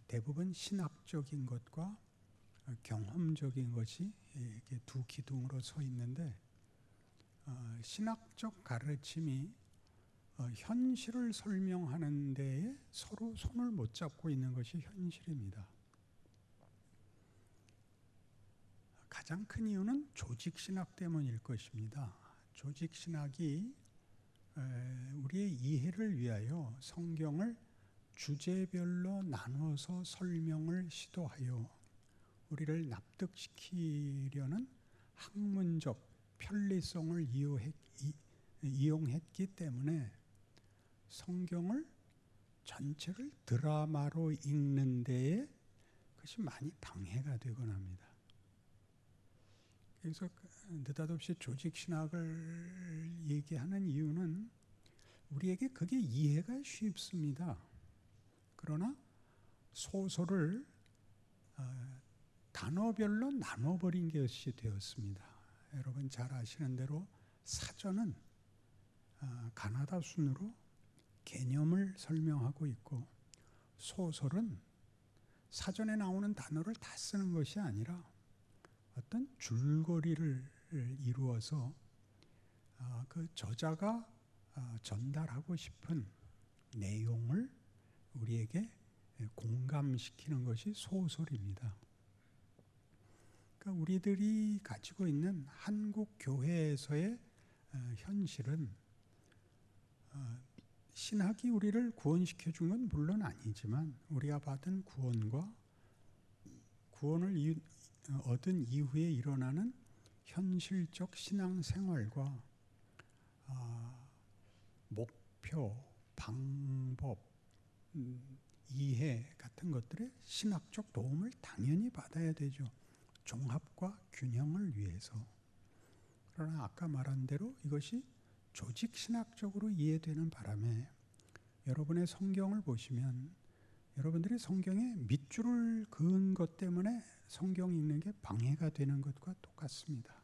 대부분 신학적인 것과 경험적인 것이 이렇게 두 기둥으로 서 있는데, 신학적 가르침이 현실을 설명하는 데에 서로 손을 못 잡고 있는 것이 현실입니다. 가장 큰 이유는 조직신학 때문일 것입니다. 조직신학이 우리의 이해를 위하여 성경을 주제별로 나눠서 설명을 시도하여 우리를 납득시키려는 학문적 편리성을 이용했기 때문에 성경을 전체를 드라마로 읽는 데에 그것이 많이 방해가 되곤 합니다. 그래서 느닷없이 조직신학을 얘기하는 이유는 우리에게 그게 이해가 쉽습니다. 그러나 소설을 단어별로 나눠버린 것이 되었습니다. 여러분 잘 아시는 대로 사전은 가나다 순으로 개념을 설명하고 있고, 소설은 사전에 나오는 단어를 다 쓰는 것이 아니라 어떤 줄거리를 이루어서 그 저자가 전달하고 싶은 내용을 우리에게 공감시키는 것이 소설입니다. 그러니까 우리들이 가지고 있는 한국 교회에서의 현실은 신학이 우리를 구원시켜 준 건 물론 아니지만, 우리가 받은 구원과 구원을 얻은 이후에 일어나는 현실적 신앙생활과 목표, 방법, 이해 같은 것들의 신학적 도움을 당연히 받아야 되죠. 종합과 균형을 위해서. 그러나 아까 말한 대로 이것이 조직신학적으로 이해되는 바람에 여러분의 성경을 보시면 여러분들이 성경에 밑줄을 그은 것 때문에 성경 읽는 게 방해가 되는 것과 똑같습니다.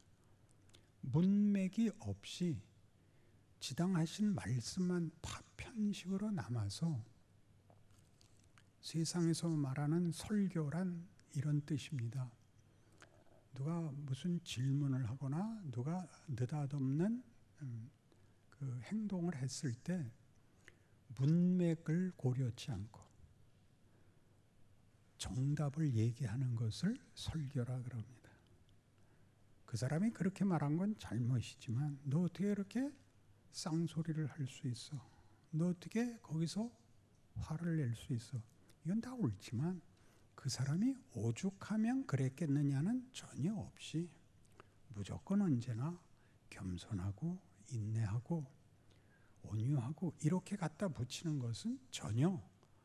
문맥이 없이 지당하신 말씀만 파편식으로 남아서 세상에서 말하는 설교란 이런 뜻입니다. 누가 무슨 질문을 하거나 누가 느닷없는 그 행동을 했을 때 문맥을 고려치 않고 정답을 얘기하는 것을 설교라 그럽니다. 그 사람이 그렇게 말한 건 잘못이지만 너 어떻게 이렇게 쌍소리를 할 수 있어? 너 어떻게 거기서 화를 낼 수 있어? 이건 다 옳지만 그 사람이 오죽하면 그랬겠느냐는 전혀 없이 무조건 언제나 겸손하고 인내하고 온유하고 이렇게 갖다 붙이는 것은 전혀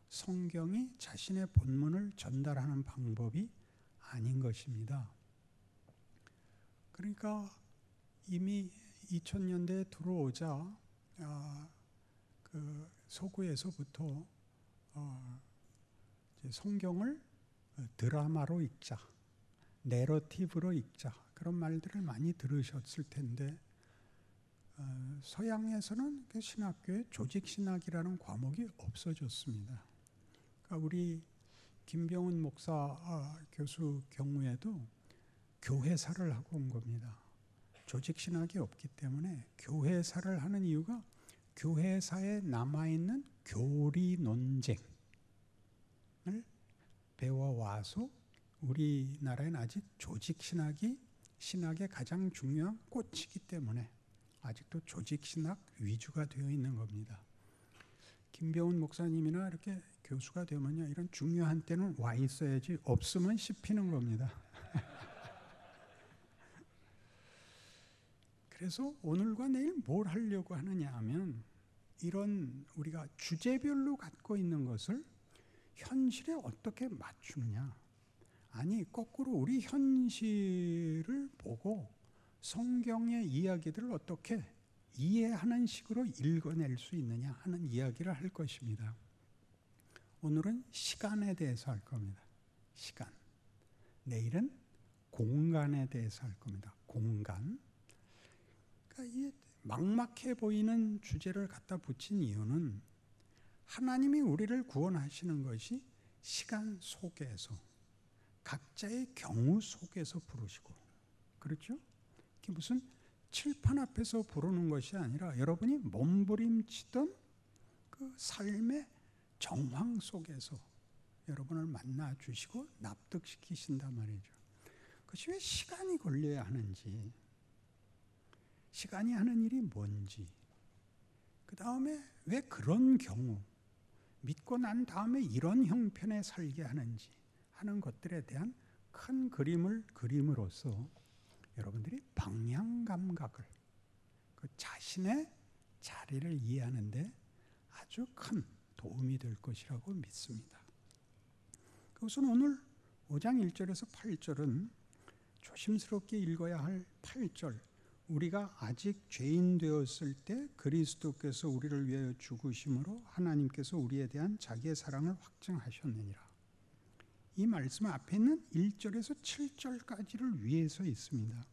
성경이 자신의 본문을 전달하는 방법이 아닌 것입니다. 그러니까 이미 2000년대에 들어오자 그 서구에서부터 성경을 드라마로 읽자, 내러티브로 읽자, 그런 말들을 많이 들으셨을 텐데, 서양에서는 그 신학교에 조직신학이라는 과목이 없어졌습니다. 그러니까 우리 김병훈 목사 교수 경우에도 교회사를 하고 온 겁니다. 조직신학이 없기 때문에 교회사를 하는 이유가 교회사에 남아있는 교리 논쟁을 배워와서 우리나라에는 아직 조직신학이 신학의 가장 중요한 꽃이기 때문에 아직도 조직신학 위주가 되어 있는 겁니다. 김병훈 목사님이나 이렇게 교수가 되면요, 이런 중요한 때는 와 있어야지 없으면 씹히는 겁니다. 그래서 오늘과 내일 뭘 하려고 하느냐 하면, 이런 우리가 주제별로 갖고 있는 것을 현실에 어떻게 맞추느냐. 아니, 거꾸로 우리 현실을 보고 성경의 이야기들을 어떻게 이해하는 식으로 읽어낼 수 있느냐 하는 이야기를 할 것입니다. 오늘은 시간에 대해서 할 겁니다. 시간. 내일은 공간에 대해서 할 겁니다. 공간. 그러니까 이 막막해 보이는 주제를 갖다 붙인 이유는 하나님이 우리를 구원하시는 것이 시간 속에서 각자의 경우 속에서 부르시고, 그렇죠? 이게 무슨 칠판 앞에서 부르는 것이 아니라 여러분이 몸부림치던 그 삶의 정황 속에서 여러분을 만나 주시고 납득시키신단 말이죠. 그것이 왜 시간이 걸려야 하는지, 시간이 하는 일이 뭔지, 그 다음에 왜 그런 경우, 믿고 난 다음에 이런 형편에 살게 하는지 하는 것들에 대한 큰 그림을 그림으로써 여러분들이 방향 감각을, 그 자신의 자리를 이해하는데 아주 큰 도움이 될 것이라고 믿습니다. 우선 오늘 5장 1절에서 8절은 조심스럽게 읽어야 할 8절, 우리가 아직 죄인 되었을 때 그리스도께서 우리를 위하여 죽으심으로 하나님께서 우리에 대한 자기의 사랑을 확증하셨느니라. 이 말씀 앞에 있는 1절에서 7절까지를 위해서 있습니다.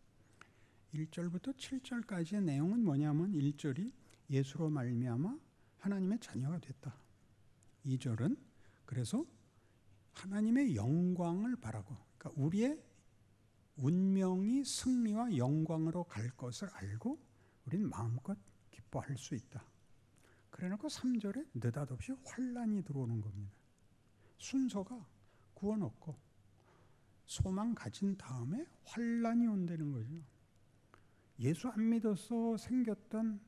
1절부터 7절까지의 내용은 뭐냐면 1절이 예수로 말미암아 하나님의 자녀가 됐다. 2절은 그래서 하나님의 영광을 바라고, 그러니까 우리의 운명이 승리와 영광으로 갈 것을 알고 우리는 마음껏 기뻐할 수 있다. 그래놓고 3절에 느닷없이 환난이 들어오는 겁니다. 순서가 구원 얻고 소망 가진 다음에 환난이 온다는 거죠. 예수 안 믿어서 생겼던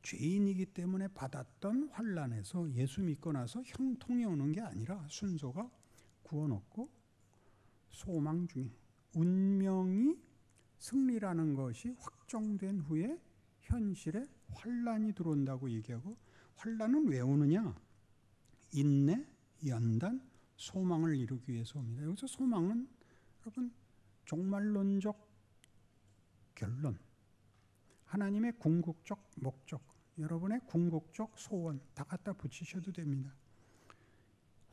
죄인이기 때문에 받았던 환난에서 예수 믿고 나서 형통이 오는 게 아니라 순서가 구원 얻고 소망 중에 운명이 승리라는 것이 확정된 후에 현실에 환난이 들어온다고 얘기하고, 환난은 왜 오느냐? 인내, 연단, 소망을 이루기 위해서 옵니다. 여기서 소망은 여러분 종말론적 결론, 하나님의 궁극적 목적, 여러분의 궁극적 소원 다 갖다 붙이셔도 됩니다.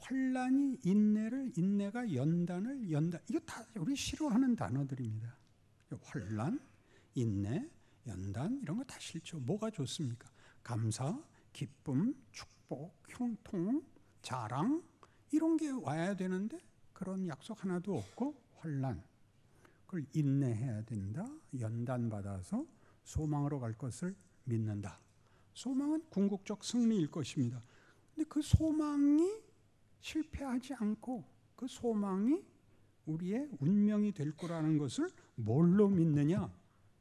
환난이 인내를, 인내가 연단을, 연단, 이거 다 우리 싫어하는 단어들입니다. 환난, 인내, 연단 이런 거 다 싫죠. 뭐가 좋습니까? 감사, 기쁨, 축복, 형통, 자랑 이런 게 와야 되는데 그런 약속 하나도 없고 환난, 그걸 인내해야 된다. 연단 받아서 소망으로 갈 것을 믿는다. 소망은 궁극적 승리일 것입니다. 근데 그 소망이 실패하지 않고 그 소망이 우리의 운명이 될 거라는 것을 뭘로 믿느냐?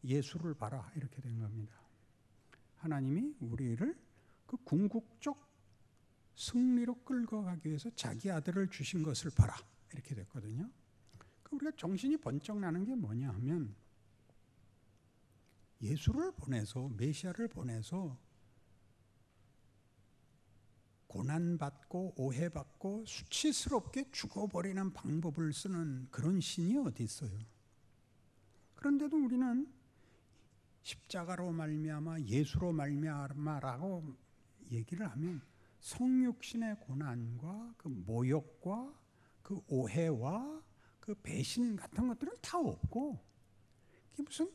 예수를 봐라, 이렇게 된 겁니다. 하나님이 우리를 그 궁극적 승리로 끌고 가기 위해서 자기 아들을 주신 것을 봐라, 이렇게 됐거든요. 우리가 정신이 번쩍 나는 게 뭐냐 하면 예수를 보내서, 메시아를 보내서 고난받고 오해받고 수치스럽게 죽어버리는 방법을 쓰는 그런 신이 어디 있어요? 그런데도 우리는 십자가로 말미암아 예수로 말미암아라고 얘기를 하면 성육신의 고난과 그 모욕과 그 오해와 그 배신 같은 것들은 다 없고, 그게 무슨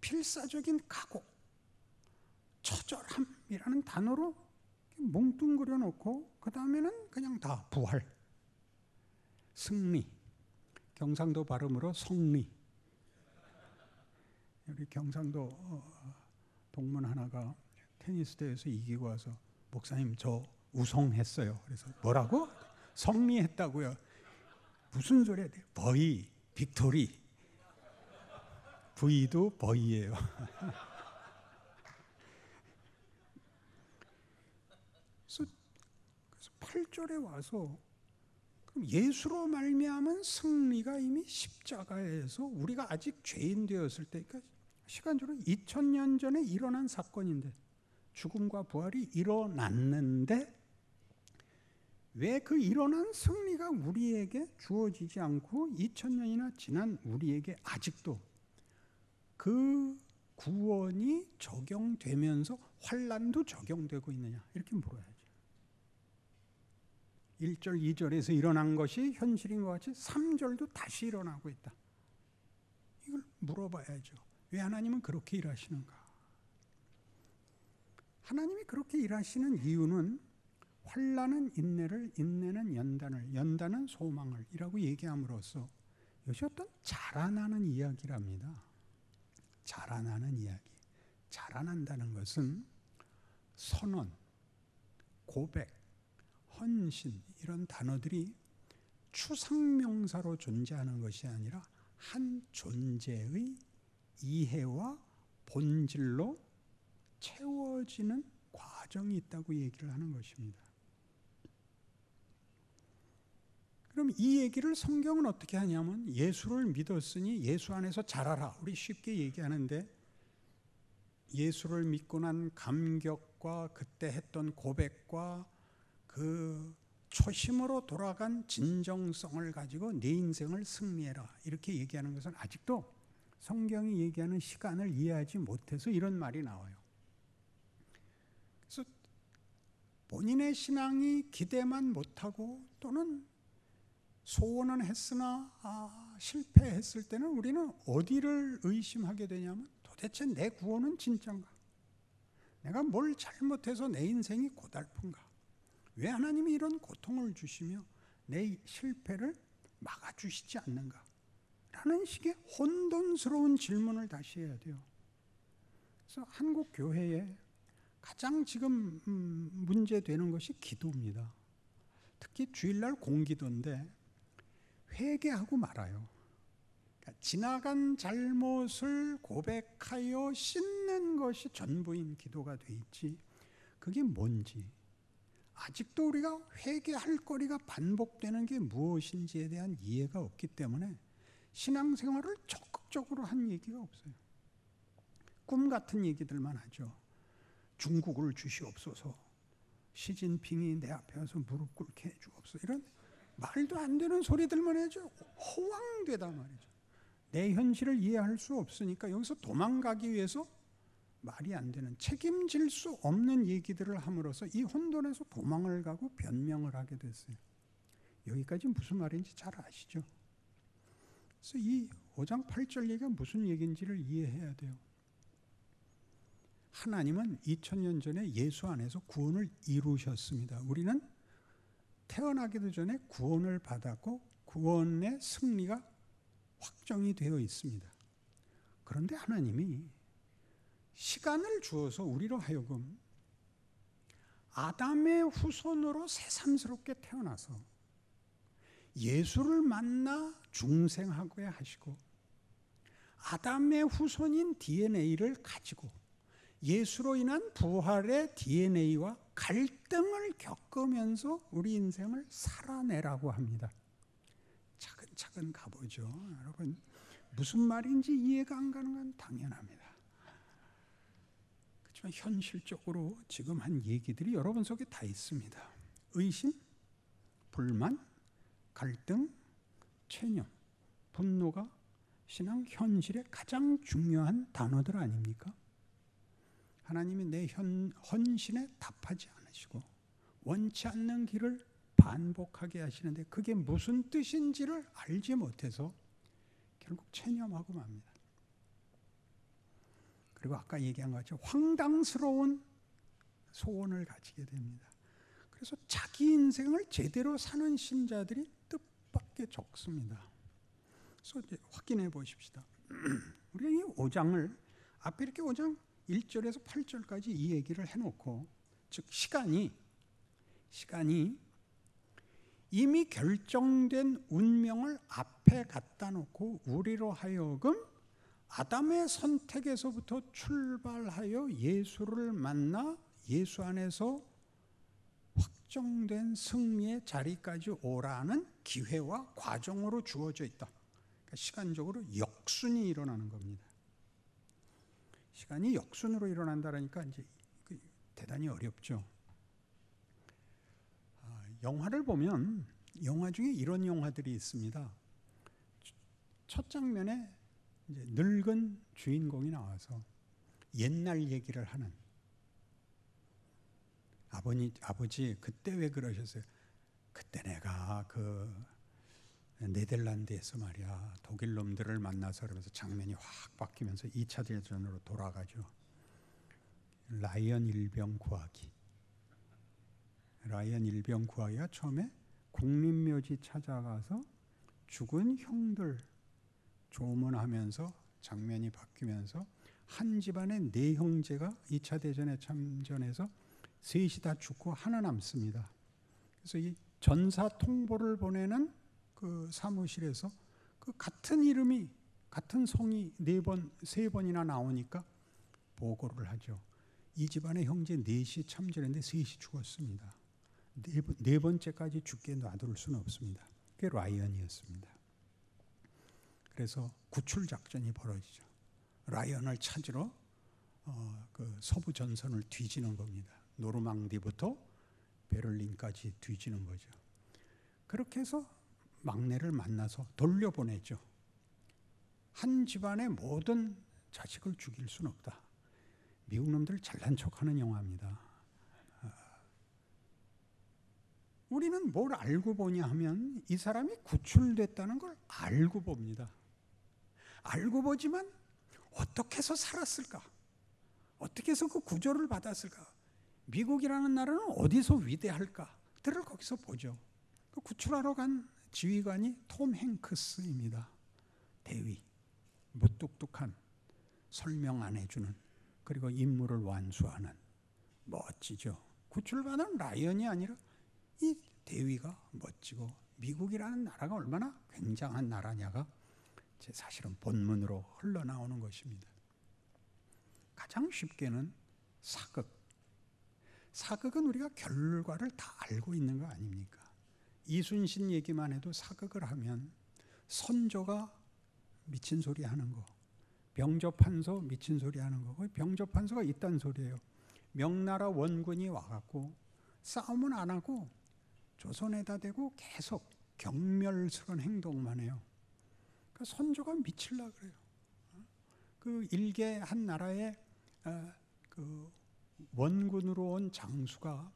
필사적인 각오, 처절함이라는 단어로 뭉뚱그려 놓고 그 다음에는 그냥 다 부활, 승리, 경상도 발음으로 성리. 우리 경상도 동문 하나가 테니스 대회에서 이기고 와서 목사님 저 우승했어요. 그래서 뭐라고? 성리했다고요. 무슨 소리야? 버이, 빅토리. V도 버이예요. 그래서 8절에 와서 그럼 예수로 말미암은 승리가 이미 십자가에서 우리가 아직 죄인 되었을 때, 그러니까 시간적으로 2000년 전에 일어난 사건인데, 죽음과 부활이 일어났는데 왜 그 일어난 승리가 우리에게 주어지지 않고 2000년이나 지난 우리에게 아직도 그 구원이 적용되면서 환난도 적용되고 있느냐, 이렇게 물어야죠. 1절, 2절에서 일어난 것이 현실인 것 같이 3절도 다시 일어나고 있다. 이걸 물어봐야죠. 왜 하나님은 그렇게 일하시는가? 하나님이 그렇게 일하시는 이유는 환난은 인내를, 인내는 연단을, 연단은 소망을 이라고 얘기함으로써 이것이 어떤 자라나는 이야기랍니다. 자라나는 이야기. 자라난다는 것은 선언, 고백, 헌신 이런 단어들이 추상명사로 존재하는 것이 아니라 한 존재의 이해와 본질로 채워지는 과정이 있다고 얘기를 하는 것입니다. 그럼 이 얘기를 성경은 어떻게 하냐면 예수를 믿었으니 예수 안에서 자라라. 우리 쉽게 얘기하는데 예수를 믿고 난 감격과 그때 했던 고백과 그 초심으로 돌아간 진정성을 가지고 내 인생을 승리해라. 이렇게 얘기하는 것은 아직도 성경이 얘기하는 시간을 이해하지 못해서 이런 말이 나와요. 그래서 본인의 신앙이 기대만 못하고 또는 소원은 했으나 실패했을 때는 우리는 어디를 의심하게 되냐면 도대체 내 구원은 진짠가? 내가 뭘 잘못해서 내 인생이 고달픈가? 왜 하나님이 이런 고통을 주시며 내 실패를 막아주시지 않는가? 라는 식의 혼돈스러운 질문을 다시 해야 돼요. 그래서 한국 교회에 가장 지금 문제되는 것이 기도입니다. 특히 주일날 공기도인데 회개하고 말아요. 그러니까 지나간 잘못을 고백하여 씻는 것이 전부인 기도가 돼 있지 그게 뭔지 아직도 우리가 회개할 거리가 반복되는 게 무엇인지에 대한 이해가 없기 때문에 신앙생활을 적극적으로 한 얘기가 없어요. 꿈 같은 얘기들만 하죠. 중국을 주시옵소서, 시진핑이 내 앞에 와서 무릎 꿇게 해주옵소서, 이런 말도 안 되는 소리들만 해죠. 허황되다 말이죠. 내 현실을 이해할 수 없으니까 여기서 도망가기 위해서 말이 안 되는 책임질 수 없는 얘기들을 함으로써 이 혼돈에서 도망을 가고 변명을 하게 됐어요. 여기까지 무슨 말인지 잘 아시죠? 그래서 이 5장 8절 얘기가 무슨 얘기인지를 이해해야 돼요. 하나님은 2000년 전에 예수 안에서 구원을 이루셨습니다. 우리는 태어나기도 전에 구원을 받았고 구원의 승리가 확정이 되어 있습니다. 그런데 하나님이 시간을 주어서 우리로 하여금 아담의 후손으로 새삼스럽게 태어나서 예수를 만나 중생하게 하시고 아담의 후손인 DNA를 가지고 예수로 인한 부활의 DNA와 갈등을 겪으면서 우리 인생을 살아내라고 합니다. 차근차근 가보죠. 여러분 무슨 말인지 이해가 안 가는 건 당연합니다. 그렇지만 현실적으로 지금 한 얘기들이 여러분 속에 다 있습니다. 의심, 불만, 갈등, 체념, 분노가 신앙 현실의 가장 중요한 단어들 아닙니까? 하나님이 내 헌신에 답하지 않으시고 원치 않는 길을 반복하게 하시는데 그게 무슨 뜻인지를 알지 못해서 결국 체념하고 맙니다. 그리고 아까 얘기한 것 같이 황당스러운 소원을 가지게 됩니다. 그래서 자기 인생을 제대로 사는 신자들이 뜻밖의 적습니다. 그래서 이제 확인해 보십시다. 우리가 이 5장을 앞에 이렇게 5장 1절에서 8절까지 이 얘기를 해놓고 즉 시간이 이미 결정된 운명을 앞에 갖다 놓고 우리로 하여금 아담의 선택에서부터 출발하여 예수를 만나 예수 안에서 확정된 승리의 자리까지 오라는 기회와 과정으로 주어져 있다. 그러니까 시간적으로 역순이 일어나는 겁니다. 시간이 역순으로 일어난다니까 이제 대단히 어렵죠. 영화를 보면 영화 중에 이런 영화들이 있습니다. 첫 장면에 이제 늙은 주인공이 나와서 옛날 얘기를 하는 아버지 그때 왜 그러셨어요? 그때 내가 그 네덜란드에서 말이야 독일 놈들을 만나서 그러면서 장면이 확 바뀌면서 2차 대전으로 돌아가죠. 라이언 일병 구하기. 라이언 일병 구하기가 처음에 국립묘지 찾아가서 죽은 형들 조문하면서 장면이 바뀌면서 한 집안의 네 형제가 2차 대전에 참전해서 셋이 다 죽고 하나 남습니다. 그래서 이 전사 통보를 보내는 그 사무실에서 그 같은 이름이 같은 성이 세 번이나 나오니까 보고를 하죠. 이 집안의 형제 넷이 참전했는데 셋이 죽었습니다. 네 번째까지 죽게 놔둘 수는 없습니다. 그게 라이언이었습니다. 그래서 구출 작전이 벌어지죠. 라이언을 찾으러 그 서부 전선을 뒤지는 겁니다. 노르망디부터 베를린까지 뒤지는 거죠. 그렇게 해서 막내를 만나서 돌려보내죠. 한 집안의 모든 자식을 죽일 수는 없다. 미국 놈들 잘난 척하는 영화입니다. 우리는 뭘 알고 보냐 하면 이 사람이 구출됐다는 걸 알고 봅니다. 알고 보지만 어떻게 해서 살았을까? 어떻게 해서 그 구조를 받았을까? 미국이라는 나라는 어디서 위대할까?들을 거기서 보죠. 그 구출하러 간 지휘관이 톰 행크스입니다. 대위, 무뚝뚝한, 설명 안 해주는, 그리고 임무를 완수하는, 멋지죠. 구출받은 라이언이 아니라 이 대위가 멋지고 미국이라는 나라가 얼마나 굉장한 나라냐가 제 사실은 본문으로 흘러나오는 것입니다. 가장 쉽게는 사극. 사극은 우리가 결과를 다 알고 있는 거 아닙니까? 이순신 얘기만 해도 사극을 하면 선조가 미친 소리 하는 거, 병조판서 미친 소리 하는 거, 병조판서가 있단 소리예요. 명나라 원군이 와갖고 싸움은 안 하고 조선에다 대고 계속 경멸스러운 행동만 해요. 그러니까 선조가 미칠라 그래요. 그 일개 한 나라의 그 원군으로 온 장수가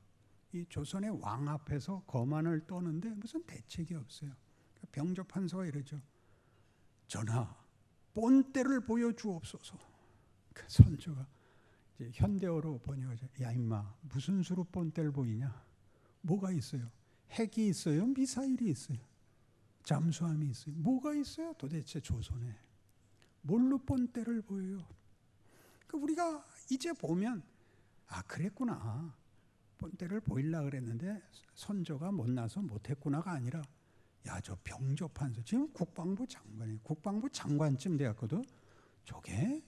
이 조선의 왕 앞에서 거만을 떠는데 무슨 대책이 없어요. 그러니까 병조판서가 이러죠. 전하, 본때를 보여주옵소서. 그 선조가 이제 현대어로 번역하죠. 야 임마, 무슨 수로 본때를 보이냐? 뭐가 있어요? 핵이 있어요? 미사일이 있어요? 잠수함이 있어요? 뭐가 있어요? 도대체 조선에 뭘로 본때를 보여요? 그러니까 우리가 이제 보면 아 그랬구나. 본때를 보이려고 그랬는데 선조가 못나서 못했구나가 아니라 야 저 병조판서 지금 국방부 장관이에요. 국방부 장관쯤 되었거든. 저게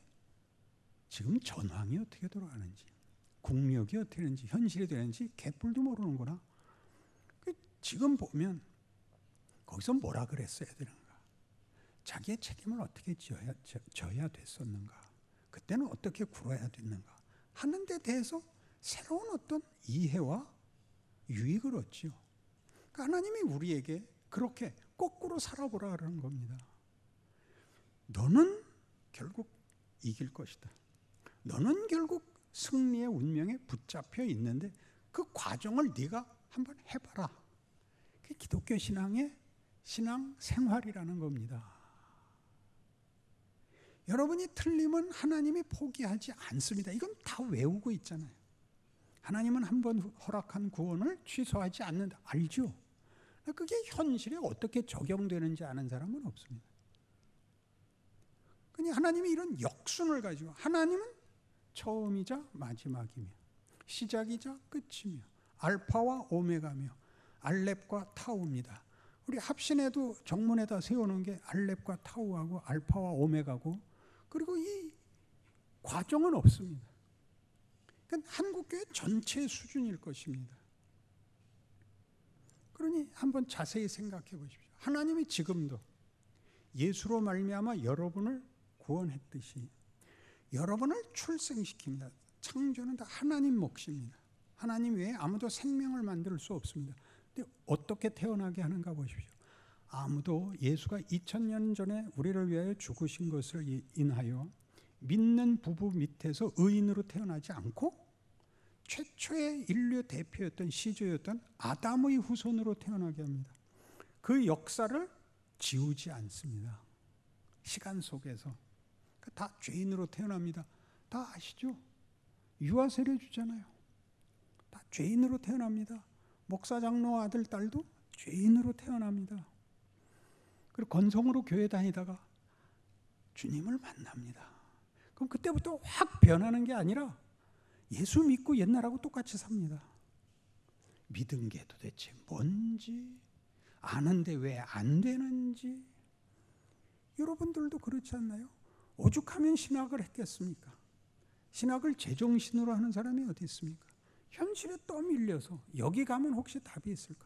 지금 전황이 어떻게 돌아가는지, 국력이 어떻게 되는지, 현실이 되는지 개뿔도 모르는구나. 지금 보면 거기서 뭐라 그랬어야 되는가? 자기의 책임을 어떻게 져야 됐었는가? 그때는 어떻게 굴어야 됐는가? 하는 데 대해서 새로운 어떤 이해와 유익을 얻죠. 그러니까 하나님이 우리에게 그렇게 거꾸로 살아보라 그러는 겁니다. 너는 결국 이길 것이다. 너는 결국 승리의 운명에 붙잡혀 있는데 그 과정을 네가 한번 해봐라. 그게 기독교 신앙의 신앙 생활이라는 겁니다. 여러분이 틀리면 하나님이 포기하지 않습니다. 이건 다 외우고 있잖아요. 하나님은 한번 허락한 구원을 취소하지 않는다. 알죠? 그게 현실에 어떻게 적용되는지 아는 사람은 없습니다. 그냥 하나님이 이런 역순을 가지고 하나님은 처음이자 마지막이며 시작이자 끝이며 알파와 오메가며 알렙과 타우입니다. 우리 합신에도 정문에다 세워놓은 게 알렙과 타우하고 알파와 오메가고 그리고 이 과정은 없습니다. 그러니까 한국교회 전체 수준일 것입니다. 그러니 한번 자세히 생각해 보십시오. 하나님이 지금도 예수로 말미암아 여러분을 구원했듯이 여러분을 출생시킵니다. 창조는 다 하나님 몫입니다. 하나님 외에 아무도 생명을 만들 수 없습니다. 근데 어떻게 태어나게 하는가 보십시오. 아무도 예수가 2000년 전에 우리를 위하여 죽으신 것을 인하여 믿는 부부 밑에서 의인으로 태어나지 않고 최초의 인류 대표였던 시조였던 아담의 후손으로 태어나게 합니다. 그 역사를 지우지 않습니다. 시간 속에서 다 죄인으로 태어납니다. 다 아시죠? 유아 세례 주잖아요. 다 죄인으로 태어납니다. 목사 장로 아들 딸도 죄인으로 태어납니다. 그리고 건성으로 교회 다니다가 주님을 만납니다. 그럼 그때부터 확 변하는 게 아니라 예수 믿고 옛날하고 똑같이 삽니다. 믿은 게 도대체 뭔지, 아는데 왜 안 되는지. 여러분들도 그렇지 않나요? 오죽하면 신학을 했겠습니까? 신학을 제정신으로 하는 사람이 어디 있습니까? 현실에 떠밀려서 여기 가면 혹시 답이 있을까?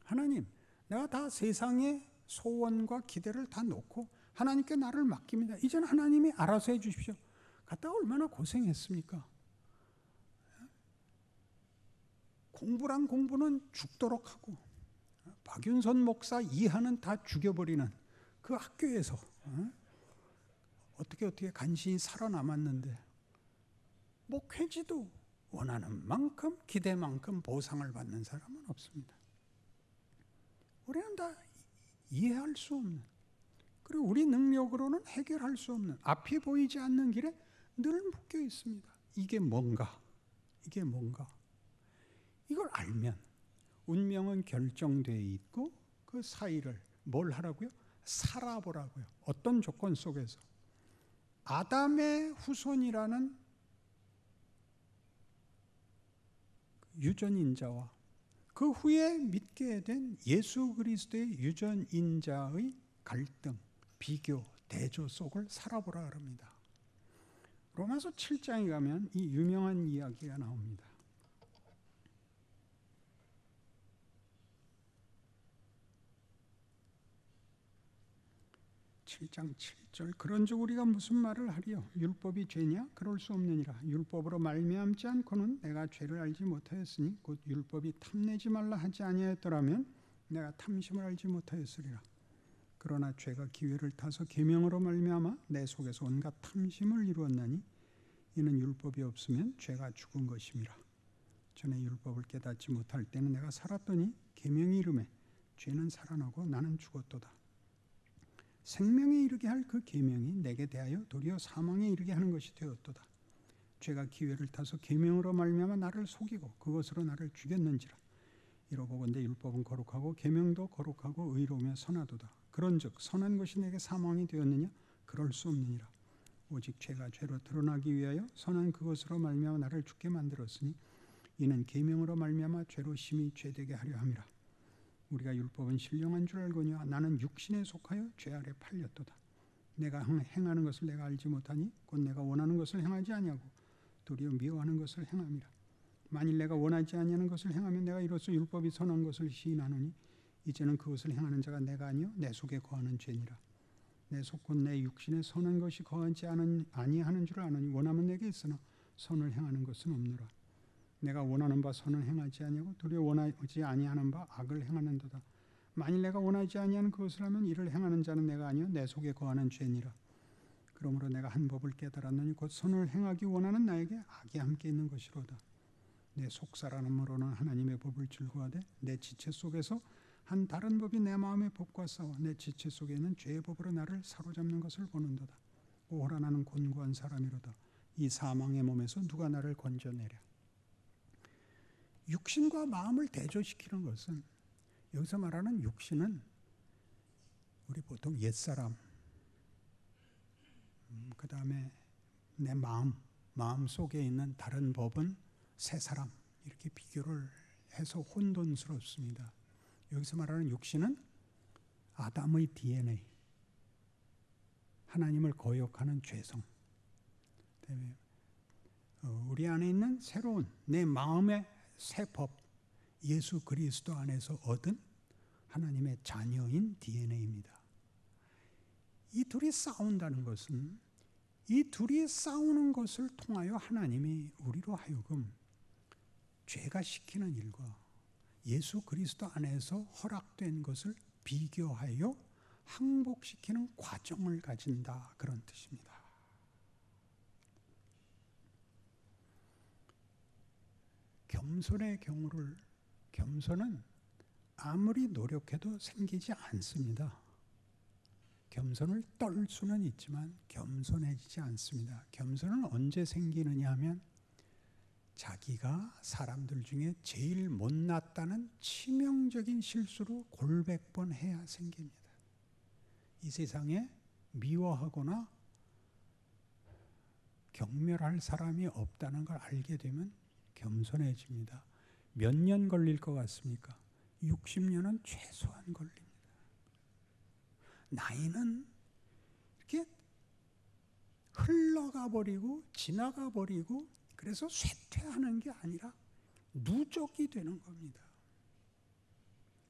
하나님, 내가 다 세상의 소원과 기대를 다 놓고 하나님께 나를 맡깁니다. 이제는 하나님이 알아서 해 주십시오. 갔다가 얼마나 고생했습니까? 공부란 공부는 죽도록 하고 박윤선 목사 이하는 다 죽여버리는 그 학교에서 어떻게 간신히 살아남았는데 목회지도 원하는 만큼 기대만큼 보상을 받는 사람은 없습니다. 우리는 다 이해할 수 없는, 그리고 우리 능력으로는 해결할 수 없는, 앞이 보이지 않는 길에 늘 묶여 있습니다. 이게 뭔가? 이게 뭔가? 이걸 알면 운명은 결정되어 있고 그 사이를 뭘 하라고요? 살아보라고요. 어떤 조건 속에서? 아담의 후손이라는 유전인자와 그 후에 믿게 된 예수 그리스도의 유전인자의 갈등, 비교, 대조 속을 살아보라 그럽니다. 로마서 7장에 가면 이 유명한 이야기가 나옵니다. 7장 7절 그런즉 우리가 무슨 말을 하리요? 율법이 죄냐? 그럴 수 없느니라. 율법으로 말미암지 않고는 내가 죄를 알지 못하였으니 곧 율법이 탐내지 말라 하지 아니하였더라면 내가 탐심을 알지 못하였으리라. 그러나 죄가 기회를 타서 계명으로 말미암아 내 속에서 온갖 탐심을 이루었나니 이는 율법이 없으면 죄가 죽은 것임이라. 전에 율법을 깨닫지 못할 때는 내가 살았더니 계명이 이르매 죄는 살아나고 나는 죽었도다. 생명에 이르게 할 그 계명이 내게 대하여 도리어 사망에 이르게 하는 것이 되었도다. 죄가 기회를 타서 계명으로 말미암아 나를 속이고 그것으로 나를 죽였는지라. 이러보건대 율법은 거룩하고 계명도 거룩하고 의로우며 선하도다. 그런즉 선한 것이 내게 사망이 되었느냐? 그럴 수 없느니라. 오직 죄가 죄로 드러나기 위하여 선한 그것으로 말미암아 나를 죽게 만들었으니 이는 계명으로 말미암아 죄로 심히 죄되게 하려 함이라. 우리가 율법은 신령한 줄 알거니와 나는 육신에 속하여 죄 아래 팔렸도다. 내가 행하는 것을 내가 알지 못하니 곧 내가 원하는 것을 행하지 아니하고 도리어 미워하는 것을 행함이라. 만일 내가 원하지 아니하는 것을 행하면 내가 이로써 율법이 선한 것을 시인하노니 이제는 그것을 행하는 자가 내가 아니요 내 속에 거하는 죄니라. 내 속 곧 내 육신에 선한 것이 거하지 아니하는 줄 아노니 원하면 내게 있으나 선을 행하는 것은 없노라. 내가 원하는 바 선을 행하지 아니하고 도리어 원하지 아니하는 바 악을 행하는도다. 만일 내가 원하지 아니하는 그것을 하면 이를 행하는 자는 내가 아니요 내 속에 거하는 죄니라. 그러므로 내가 한 법을 깨달았노니 곧 선을 행하기 원하는 나에게 악이 함께 있는 것이로다. 내 속사람으로는 하나님의 법을 즐거워하되 내 지체 속에서 한 다른 법이 내 마음의 법과 싸워 내 지체 속에 있는 죄의 법으로 나를 사로잡는 것을 보는도다. 오호라 나는 곤고한 사람이로다. 이 사망의 몸에서 누가 나를 건져내랴. 육신과 마음을 대조시키는 것은, 여기서 말하는 육신은 우리 보통 옛사람, 그 다음에 내 마음 속에 있는 다른 법은 새사람, 이렇게 비교를 해서 혼돈스럽습니다. 여기서 말하는 육신은 아담의 DNA, 하나님을 거역하는 죄성, 우리 안에 있는 새로운 내 마음의 새 법, 예수 그리스도 안에서 얻은 하나님의 자녀인 DNA입니다. 이 둘이 싸운다는 것은, 이 둘이 싸우는 것을 통하여 하나님이 우리로 하여금 죄가 시키는 일과 예수 그리스도 안에서 허락된 것을 비교하여 항복시키는 과정을 가진다, 그런 뜻입니다. 겸손의 경우를, 겸손은 아무리 노력해도 생기지 않습니다. 겸손을 떨 수는 있지만 겸손해지지 않습니다. 겸손은 언제 생기느냐 하면 자기가 사람들 중에 제일 못났다는 치명적인 실수로 골백 번 해야 생깁니다. 이 세상에 미워하거나 경멸할 사람이 없다는 걸 알게 되면 겸손해집니다. 몇 년 걸릴 것 같습니까? 60년은 최소한 걸립니다. 나이는 이렇게 흘러가 버리고 지나가 버리고 그래서 쇠퇴하는 게 아니라 누적이 되는 겁니다.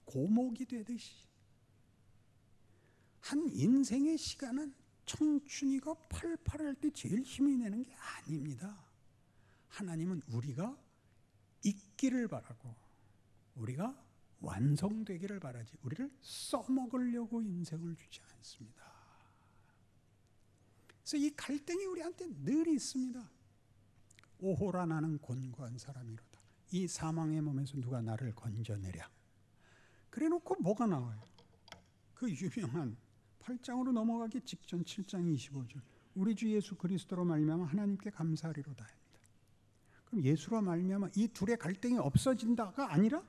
고목이 되듯이. 한 인생의 시간은 청춘이가 팔팔할 때 제일 힘이 내는 게 아닙니다. 하나님은 우리가 있기를 바라고 우리가 완성되기를 바라지 우리를 써먹으려고 인생을 주지 않습니다. 그래서 이 갈등이 우리한테 늘 있습니다. 오호라 나는 곤고한 사람이로다. 이 사망의 몸에서 누가 나를 건져내랴. 그래놓고 뭐가 나와요? 그 유명한 8장으로 넘어가기 직전 7장 25절. 우리 주 예수 그리스도로 말미암아 하나님께 감사하리로다 합니다. 그럼 예수로 말미암아 이 둘의 갈등이 없어진다가 아니라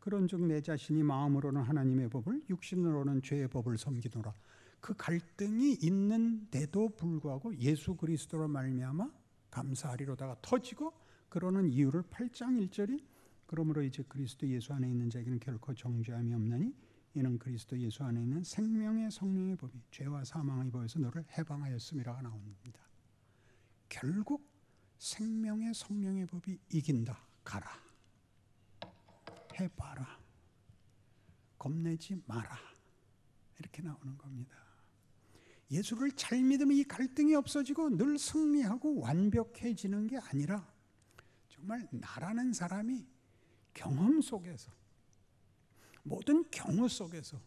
그런즉 내 자신이 마음으로는 하나님의 법을 육신으로는 죄의 법을 섬기노라. 그 갈등이 있는데도 불구하고 예수 그리스도로 말미암아 감사하리로다가 터지고 그러는 이유를 8장 1절이 그러므로 이제 그리스도 예수 안에 있는 자에게는 결코 정죄함이 없나니 이는 그리스도 예수 안에 있는 생명의 성령의 법이 죄와 사망의 법에서 너를 해방하였음이라가 나옵니다. 결국 생명의 성령의 법이 이긴다. 가라. 해봐라. 겁내지 마라. 이렇게 나오는 겁니다. 예수를 잘 믿으면 이 갈등이 없어지고 늘 승리하고 완벽해지는 게 아니라 정말 나라는 사람이 경험 속에서 모든 경우 속에서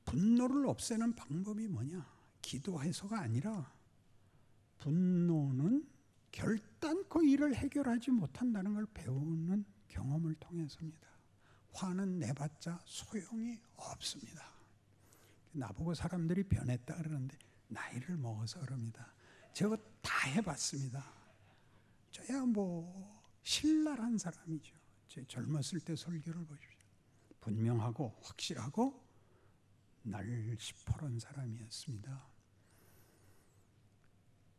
분노를 없애는 방법이 뭐냐? 기도해서가 아니라 분노는 결단코 이를 해결하지 못한다는 걸 배우는 경험을 통해서입니다. 화는 내봤자 소용이 없습니다. 나보고 사람들이 변했다 그러는데 나이를 먹어서 그럽니다. 제가 다 해봤습니다. 저야 뭐 신랄한 사람이죠. 제 젊었을 때 설교를 보십시오. 분명하고 확실하고 날시퍼런 사람이었습니다.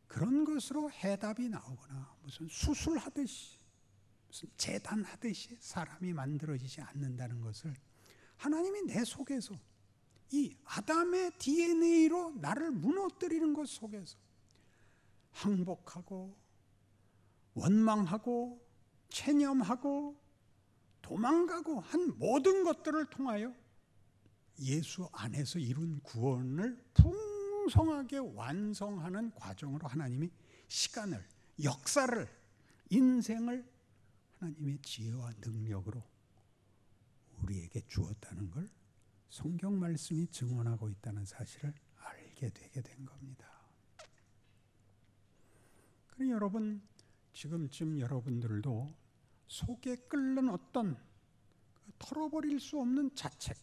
그런 것으로 해답이 나오거나 무슨 수술하듯이 무슨 재단하듯이 사람이 만들어지지 않는다는 것을 하나님이 내 속에서 이 아담의 DNA로 나를 무너뜨리는 것 속에서 항복하고 원망하고 체념하고 도망가고 한 모든 것들을 통하여 예수 안에서 이룬 구원을 풍성하게 완성하는 과정으로 하나님이 시간을, 역사를, 인생을 하나님의 지혜와 능력으로 우리에게 주었다는 걸 성경 말씀이 증언하고 있다는 사실을 알게 되게 된 겁니다. 그럼 여러분, 지금쯤 여러분들도 속에 끓는 어떤 털어버릴 수 없는 자책,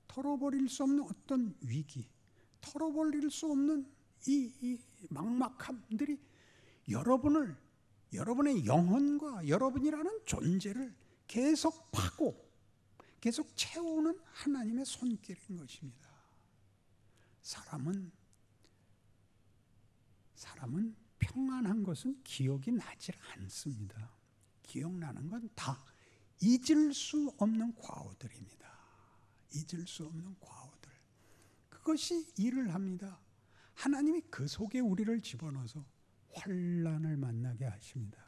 털어버릴 수 없는 어떤 위기, 털어버릴 수 없는 이 막막함들이 여러분의 영혼과 여러분이라는 존재를 계속 파고 계속 채우는 하나님의 손길인 것입니다. 사람은 평안한 것은 기억이 나질 않습니다. 기억나는 건 다 잊을 수 없는 과오들입니다. 잊을 수 없는 과오들. 그것이 일을 합니다. 하나님이 그 속에 우리를 집어넣어서 환난을 만나게 하십니다.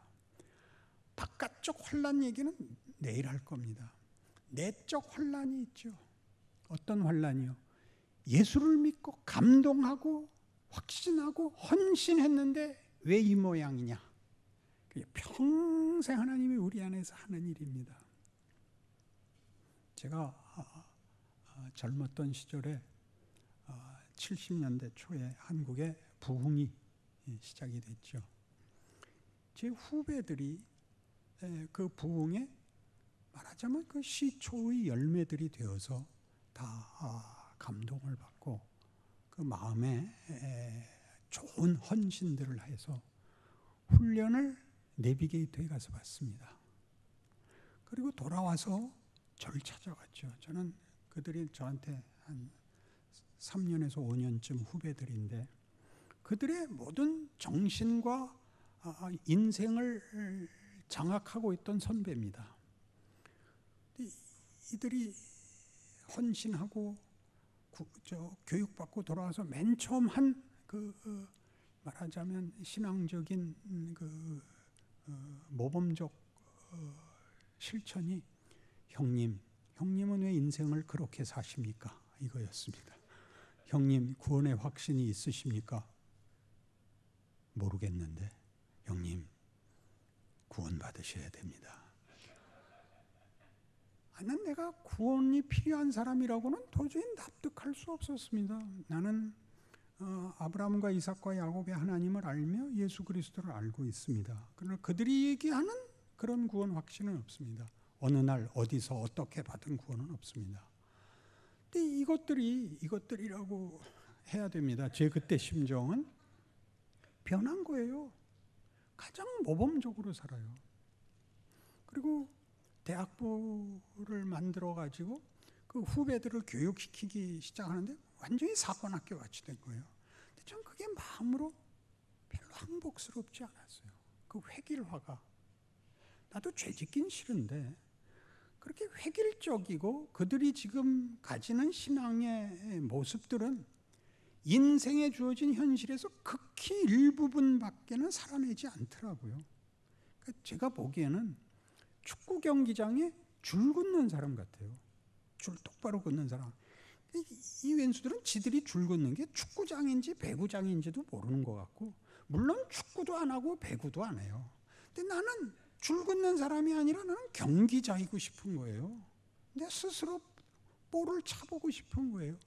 바깥쪽 환난 얘기는 내일 할 겁니다. 내적 환난이 있죠. 어떤 환난이요? 예수를 믿고 감동하고 확신하고 헌신했는데 왜 이 모양이냐? 평생 하나님이 우리 안에서 하는 일입니다. 제가 젊었던 시절에 70년대 초에 한국에 부흥이 시작이 됐죠. 제 후배들이 그 부흥에 말하자면 그 시초의 열매들이 되어서 다 감동을 받고 그 마음에 좋은 헌신들을 해서 훈련을 내비게이터에 가서 받습니다. 그리고 돌아와서 저를 찾아왔죠. 저는 그들이 저한테 한 3년에서 5년쯤 후배들인데 그들의 모든 정신과 인생을 장악하고 있던 선배입니다. 이들이 헌신하고 교육받고 돌아와서 맨 처음 한 말하자면 신앙적인 모범적 실천이 형님은 왜 인생을 그렇게 사십니까? 이거였습니다. 형님 구원의 확신이 있으십니까? 모르겠는데 형님 구원 받으셔야 됩니다. 난 내가 구원이 필요한 사람이라고는 도저히 납득할 수 없었습니다. 나는 아브라함과 이삭과 야곱의 하나님을 알며 예수 그리스도를 알고 있습니다. 그러나 그들이 얘기하는 그런 구원 확신은 없습니다. 어느 날 어디서 어떻게 받은 구원은 없습니다. 근데 이것들이라고 해야 됩니다. 제 그때 심정은 변한 거예요. 가장 모범적으로 살아요. 그리고 대학부를 만들어 가지고 그 후배들을 교육시키기 시작하는데 완전히 사관학교 같이 된 거예요. 근데 전 그게 마음으로 별로 행복스럽지 않았어요. 그 획일화가. 나도 죄짓긴 싫은데 그렇게 획일적이고 그들이 지금 가지는 신앙의 모습들은 인생에 주어진 현실에서 극히 일부분밖에는 살아내지 않더라고요. 그러니까 제가 보기에는 축구 경기장에 줄 긋는 사람 같아요. 줄 똑바로 긋는 사람. 이 왼수들은 지들이 줄 긋는 게 축구장인지 배구장인지도 모르는 것 같고, 물론 축구도 안 하고 배구도 안 해요. 근데 나는 줄 긋는 사람이 아니라 나는 경기장이고 싶은 거예요. 내 스스로 볼을 차보고 싶은 거예요.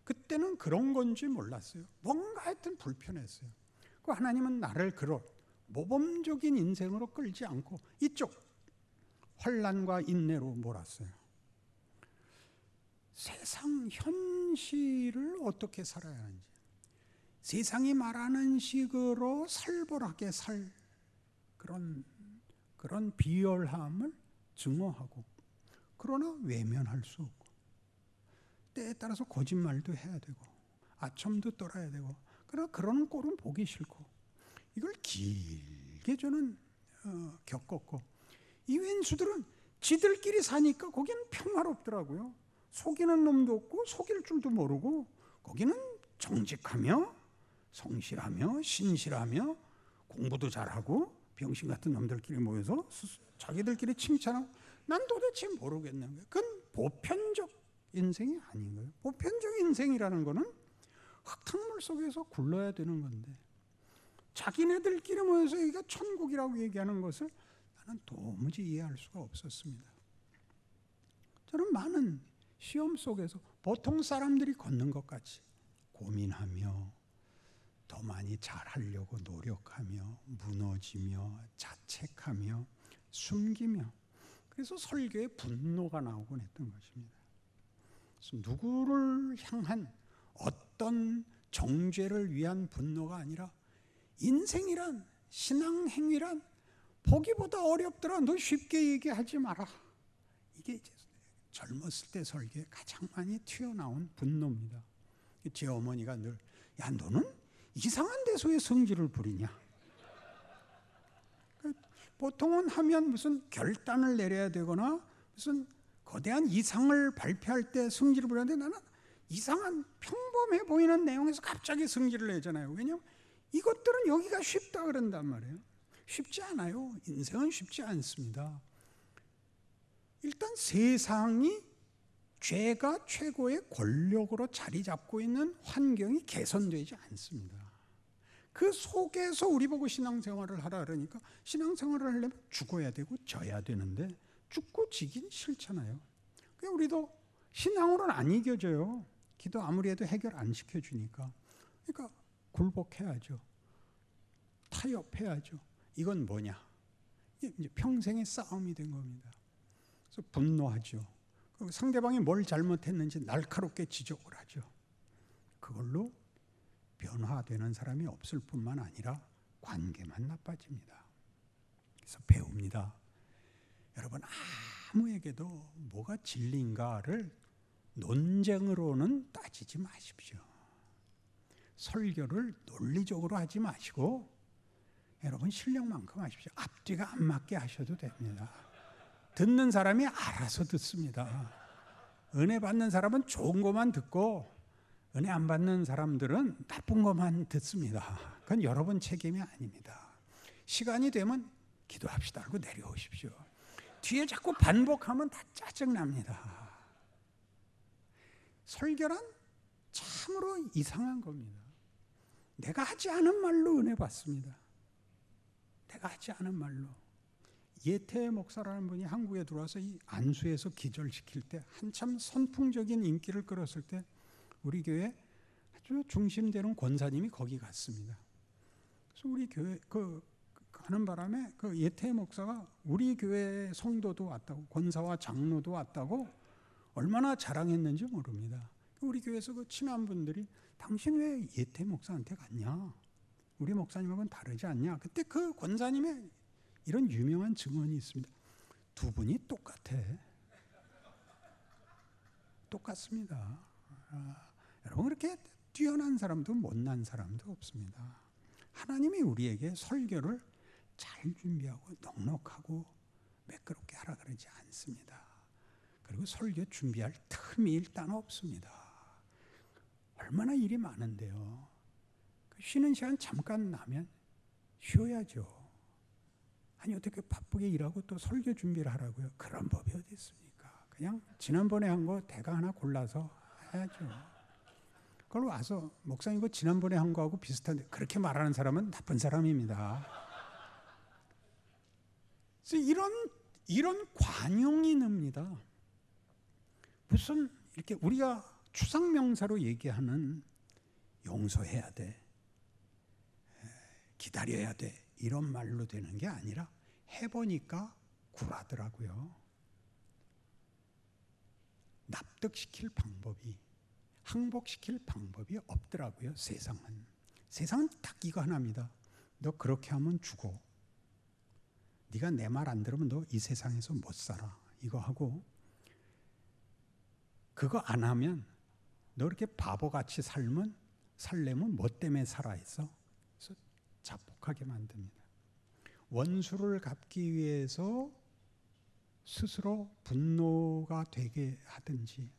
그때는 그런 건지 몰랐어요. 뭔가 하여튼 불편했어요. 그 하나님은 나를 그런 모범적인 인생으로 끌지 않고 이쪽 환난과 인내로 몰았어요. 세상 현실을 어떻게 살아야 하는지, 세상이 말하는 식으로 살벌하게 살 그런 비열함을 증오하고, 그러나 외면할 수 없고, 때에 따라서 거짓말도 해야 되고 아첨도 떨어야 되고, 그러나 그런 꼴은 보기 싫고, 이걸 길게 저는 겪었고, 이 왼수들은 지들끼리 사니까 거기는 평화롭더라고요. 속이는 놈도 없고 속일 줄도 모르고, 거기는 정직하며 성실하며 신실하며 공부도 잘하고 병신 같은 놈들끼리 모여서 자기들끼리 칭찬하고, 난 도대체 모르겠는 거예요. 그건 보편적 인생이 아닌 거예요. 보편적 인생이라는 거는 흙탕물 속에서 굴러야 되는 건데, 자기네들끼리 모여서 이게 천국이라고 얘기하는 것을 나는 도무지 이해할 수가 없었습니다. 저는 많은 시험 속에서 보통 사람들이 걷는 것 같이 고민하며 더 많이 잘하려고 노력하며 무너지며 자책하며 숨기며, 그래서 설교에 분노가 나오곤 했던 것입니다. 그래서 누구를 향한 어떤 정죄를 위한 분노가 아니라, 인생이란, 신앙행위란 보기보다 어렵더라, 너 쉽게 얘기하지 마라. 이게 젊었을 때 설교에 가장 많이 튀어나온 분노입니다. 제 어머니가 늘, 야 너는 이상한 데서 왜 성질을 부리냐. 보통은 하면 무슨 결단을 내려야 되거나 무슨 거대한 이상을 발표할 때 성질을 부리는데, 나는 이상한 평범해 보이는 내용에서 갑자기 성질을 내잖아요. 왜냐하면 이것들은 여기가 쉽다 그런단 말이에요. 쉽지 않아요. 인생은 쉽지 않습니다. 일단 세상이 죄가 최고의 권력으로 자리 잡고 있는 환경이 개선되지 않습니다. 그 속에서 우리 보고 신앙생활을 하라 그러니까, 신앙생활을 하려면 죽어야 되고 져야 되는데 죽고 지긴 싫잖아요. 그러니까 우리도 신앙으로는 안 이겨져요. 기도 아무리 해도 해결 안 시켜주니까. 그러니까 굴복해야죠. 타협해야죠. 이건 뭐냐? 이제 평생의 싸움이 된 겁니다. 그래서 분노하죠. 상대방이 뭘 잘못했는지 날카롭게 지적을 하죠. 그걸로 변화되는 사람이 없을 뿐만 아니라 관계만 나빠집니다. 그래서 배웁니다. 여러분, 아무에게도 뭐가 진리인가를 논쟁으로는 따지지 마십시오. 설교를 논리적으로 하지 마시고 여러분 실력만큼 하십시오. 앞뒤가 안 맞게 하셔도 됩니다. 듣는 사람이 알아서 듣습니다. 은혜 받는 사람은 좋은 것만 듣고 은혜 안 받는 사람들은 나쁜 것만 듣습니다. 그건 여러분 책임이 아닙니다. 시간이 되면 기도합시다 하고 내려오십시오. 뒤에 자꾸 반복하면 다 짜증납니다. 설교란 참으로 이상한 겁니다. 내가 하지 않은 말로 은혜 받습니다. 내가 하지 않은 말로. 예태 목사라는 분이 한국에 들어와서 이 안수에서 기절시킬 때 한참 선풍적인 인기를 끌었을 때 우리 교회 아주 중심되는 권사님이 거기 갔습니다. 그래서 우리 교회 가는 바람에 그 예태 목사가 우리 교회 성도도 왔다고, 권사와 장로도 왔다고 얼마나 자랑했는지 모릅니다. 우리 교회에서 그 친한 분들이 당신 왜 예태 목사한테 갔냐? 우리 목사님하고는 다르지 않냐? 그때 그 권사님의 이런 유명한 증언이 있습니다. 두 분이 똑같습니다. 여러분, 그렇게 뛰어난 사람도 못난 사람도 없습니다. 하나님이 우리에게 설교를 잘 준비하고 넉넉하고 매끄럽게 하라 그러지 않습니다. 그리고 설교 준비할 틈이 일단 없습니다. 얼마나 일이 많은데요. 쉬는 시간 잠깐 나면 쉬어야죠. 아니 어떻게 바쁘게 일하고 또 설교 준비를 하라고요? 그런 법이 어디 있습니까? 그냥 지난번에 한 거 대강 하나 골라서 해야죠. 그걸 와서 목사님 이거 지난번에 한 거하고 비슷한데 그렇게 말하는 사람은 나쁜 사람입니다. 그래서 이런 관용이 납니다. 무슨 이렇게 우리가 추상명사로 얘기하는 용서해야 돼, 기다려야 돼 이런 말로 되는 게 아니라 해보니까 굴하더라고요. 납득시킬 방법이, 항복시킬 방법이 없더라고요. 세상은 딱 이거 하나입니다. 너 그렇게 하면 죽어. 네가 내 말 안 들으면 너 이 세상에서 못 살아. 이거 하고 그거 안 하면 너 이렇게 바보같이 살려면 뭐 때문에 살아있어? 그래서 자폭하게 만듭니다. 원수를 갚기 위해서 스스로 분노가 되게 하든지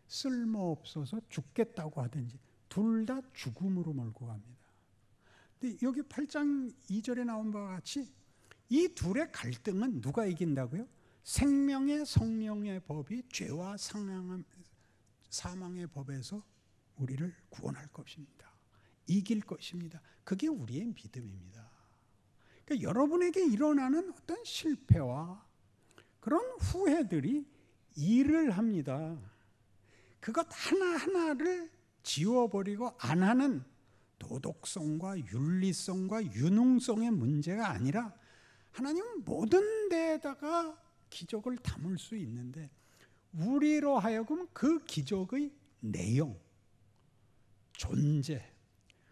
쓸모없어서 죽겠다고 하든지 둘 다 죽음으로 몰고 갑니다. 근데 여기 8장 2절에 나온 바와 같이 이 둘의 갈등은 누가 이긴다고요? 생명의 성령의 법이 죄와 사망의 법에서 우리를 구원할 것입니다. 이길 것입니다. 그게 우리의 믿음입니다. 그러니까 여러분에게 일어나는 어떤 실패와 그런 후회들이 일을 합니다. 그것 하나하나를 지워버리고 안 하는 도덕성과 윤리성과 유능성의 문제가 아니라 하나님은 모든 데에다가 기적을 담을 수 있는데 우리로 하여금 그 기적의 내용, 존재,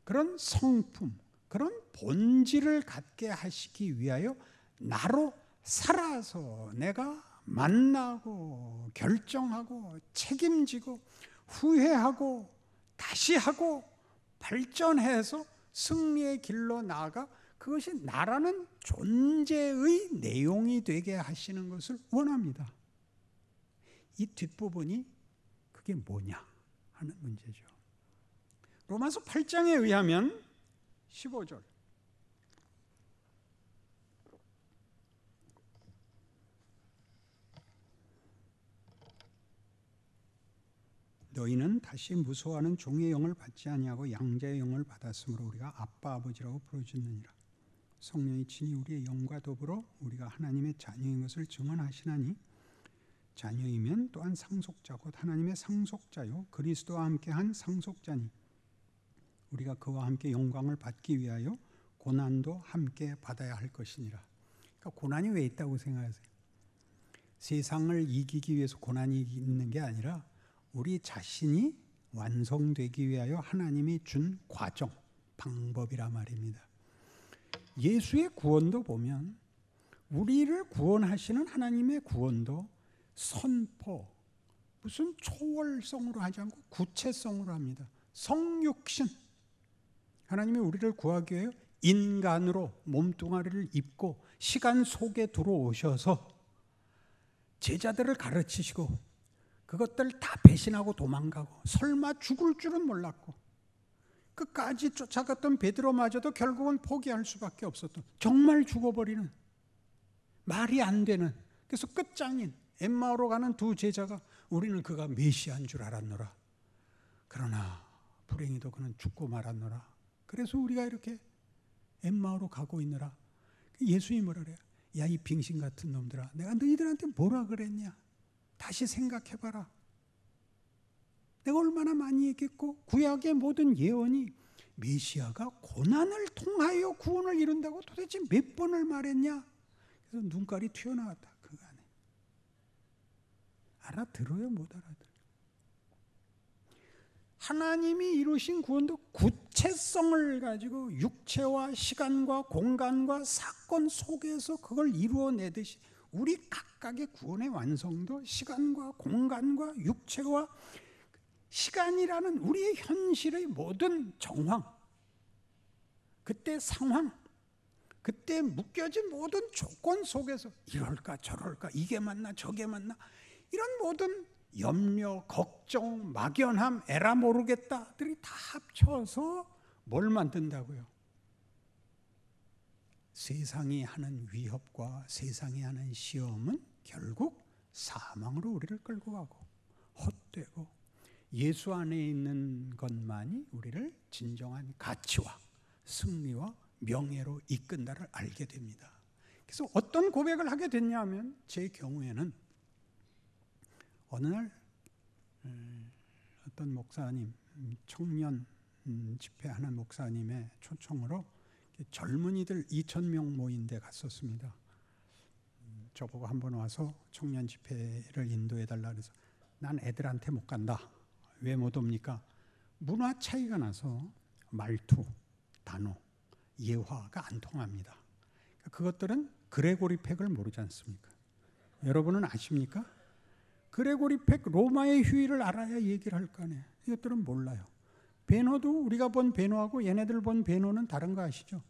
그런 성품, 그런 본질을 갖게 하시기 위하여 나로 살아서 내가 만나고 결정하고 책임지고 후회하고 다시 하고 발전해서 승리의 길로 나아가 그것이 나라는 존재의 내용이 되게 하시는 것을 원합니다. 이 뒷부분이 그게 뭐냐 하는 문제죠. 로마서 8장에 의하면 15절 너희는 다시 무소하는 종의 영을 받지 아니하고 양자의 영을 받았으므로 우리가 아빠 아버지라고 부르짖느니라. 성령이 친히 우리의 영과 더불어 우리가 하나님의 자녀인 것을 증언하시나니 자녀이면 또한 상속자 곧 하나님의 상속자요 그리스도와 함께한 상속자니 우리가 그와 함께 영광을 받기 위하여 고난도 함께 받아야 할 것이니라. 그러니까 고난이 왜 있다고 생각하세요? 세상을 이기기 위해서 고난이 있는 게 아니라 우리 자신이 완성되기 위하여 하나님이 준 과정, 방법이라 말입니다. 예수의 구원도 보면 우리를 구원하시는 하나님의 구원도 선포, 무슨 초월성으로 하지 않고 구체성으로 합니다. 성육신, 하나님이 우리를 구하기 위해 인간으로 몸뚱아리를 입고 시간 속에 들어오셔서 제자들을 가르치시고 그것들 다 배신하고 도망가고 설마 죽을 줄은 몰랐고 끝까지 쫓아갔던 베드로마저도 결국은 포기할 수밖에 없었던, 정말 죽어버리는, 말이 안 되는, 그래서 끝장인 엠마오로 가는 두 제자가 우리는 그가 메시아인 줄 알았노라. 그러나 불행히도 그는 죽고 말았노라. 그래서 우리가 이렇게 엠마오로 가고 있느라 예수님이 뭐라 그래요? 야, 이 빙신 같은 놈들아, 내가 너희들한테 뭐라 그랬냐? 다시 생각해봐라. 내가 얼마나 많이 얘기했고 구약의 모든 예언이 메시아가 고난을 통하여 구원을 이룬다고 도대체 몇 번을 말했냐? 그래서 눈깔이 튀어나왔다. 그 안에. 알아들어요? 못 알아들어요? 하나님이 이루신 구원도 구체성을 가지고 육체와 시간과 공간과 사건 속에서 그걸 이루어내듯이 우리 각각의 구원의 완성도 시간과 공간과 육체와 시간이라는 우리의 현실의 모든 정황, 그때 상황, 그때 묶여진 모든 조건 속에서 이럴까 저럴까, 이게 맞나 저게 맞나, 이런 모든 염려, 걱정, 막연함, 에라 모르겠다들이 다 합쳐서 뭘 만든다고요? 세상이 하는 위협과 세상이 하는 시험은 결국 사망으로 우리를 끌고 가고 헛되고 예수 안에 있는 것만이 우리를 진정한 가치와 승리와 명예로 이끈다를 알게 됩니다. 그래서 어떤 고백을 하게 됐냐 하면, 제 경우에는 어느 날 어떤 목사님, 청년 집회하는 목사님의 초청으로 젊은이들 2,000명 모인 데 갔었습니다. 저보고 한번 와서 청년 집회를 인도해달라 그래서 난 애들한테 못 간다. 왜 못 옵니까? 문화 차이가 나서 말투, 단어, 예화가 안 통합니다. 그것들은 그레고리 팩을 모르지 않습니까? 여러분은 아십니까? 그레고리 팩 로마의 휴일을 알아야 얘기를 할 거 아니에요. 이것들은 몰라요. 배노도 우리가 본 배노하고 얘네들 본 배노는 다른 거 아시죠?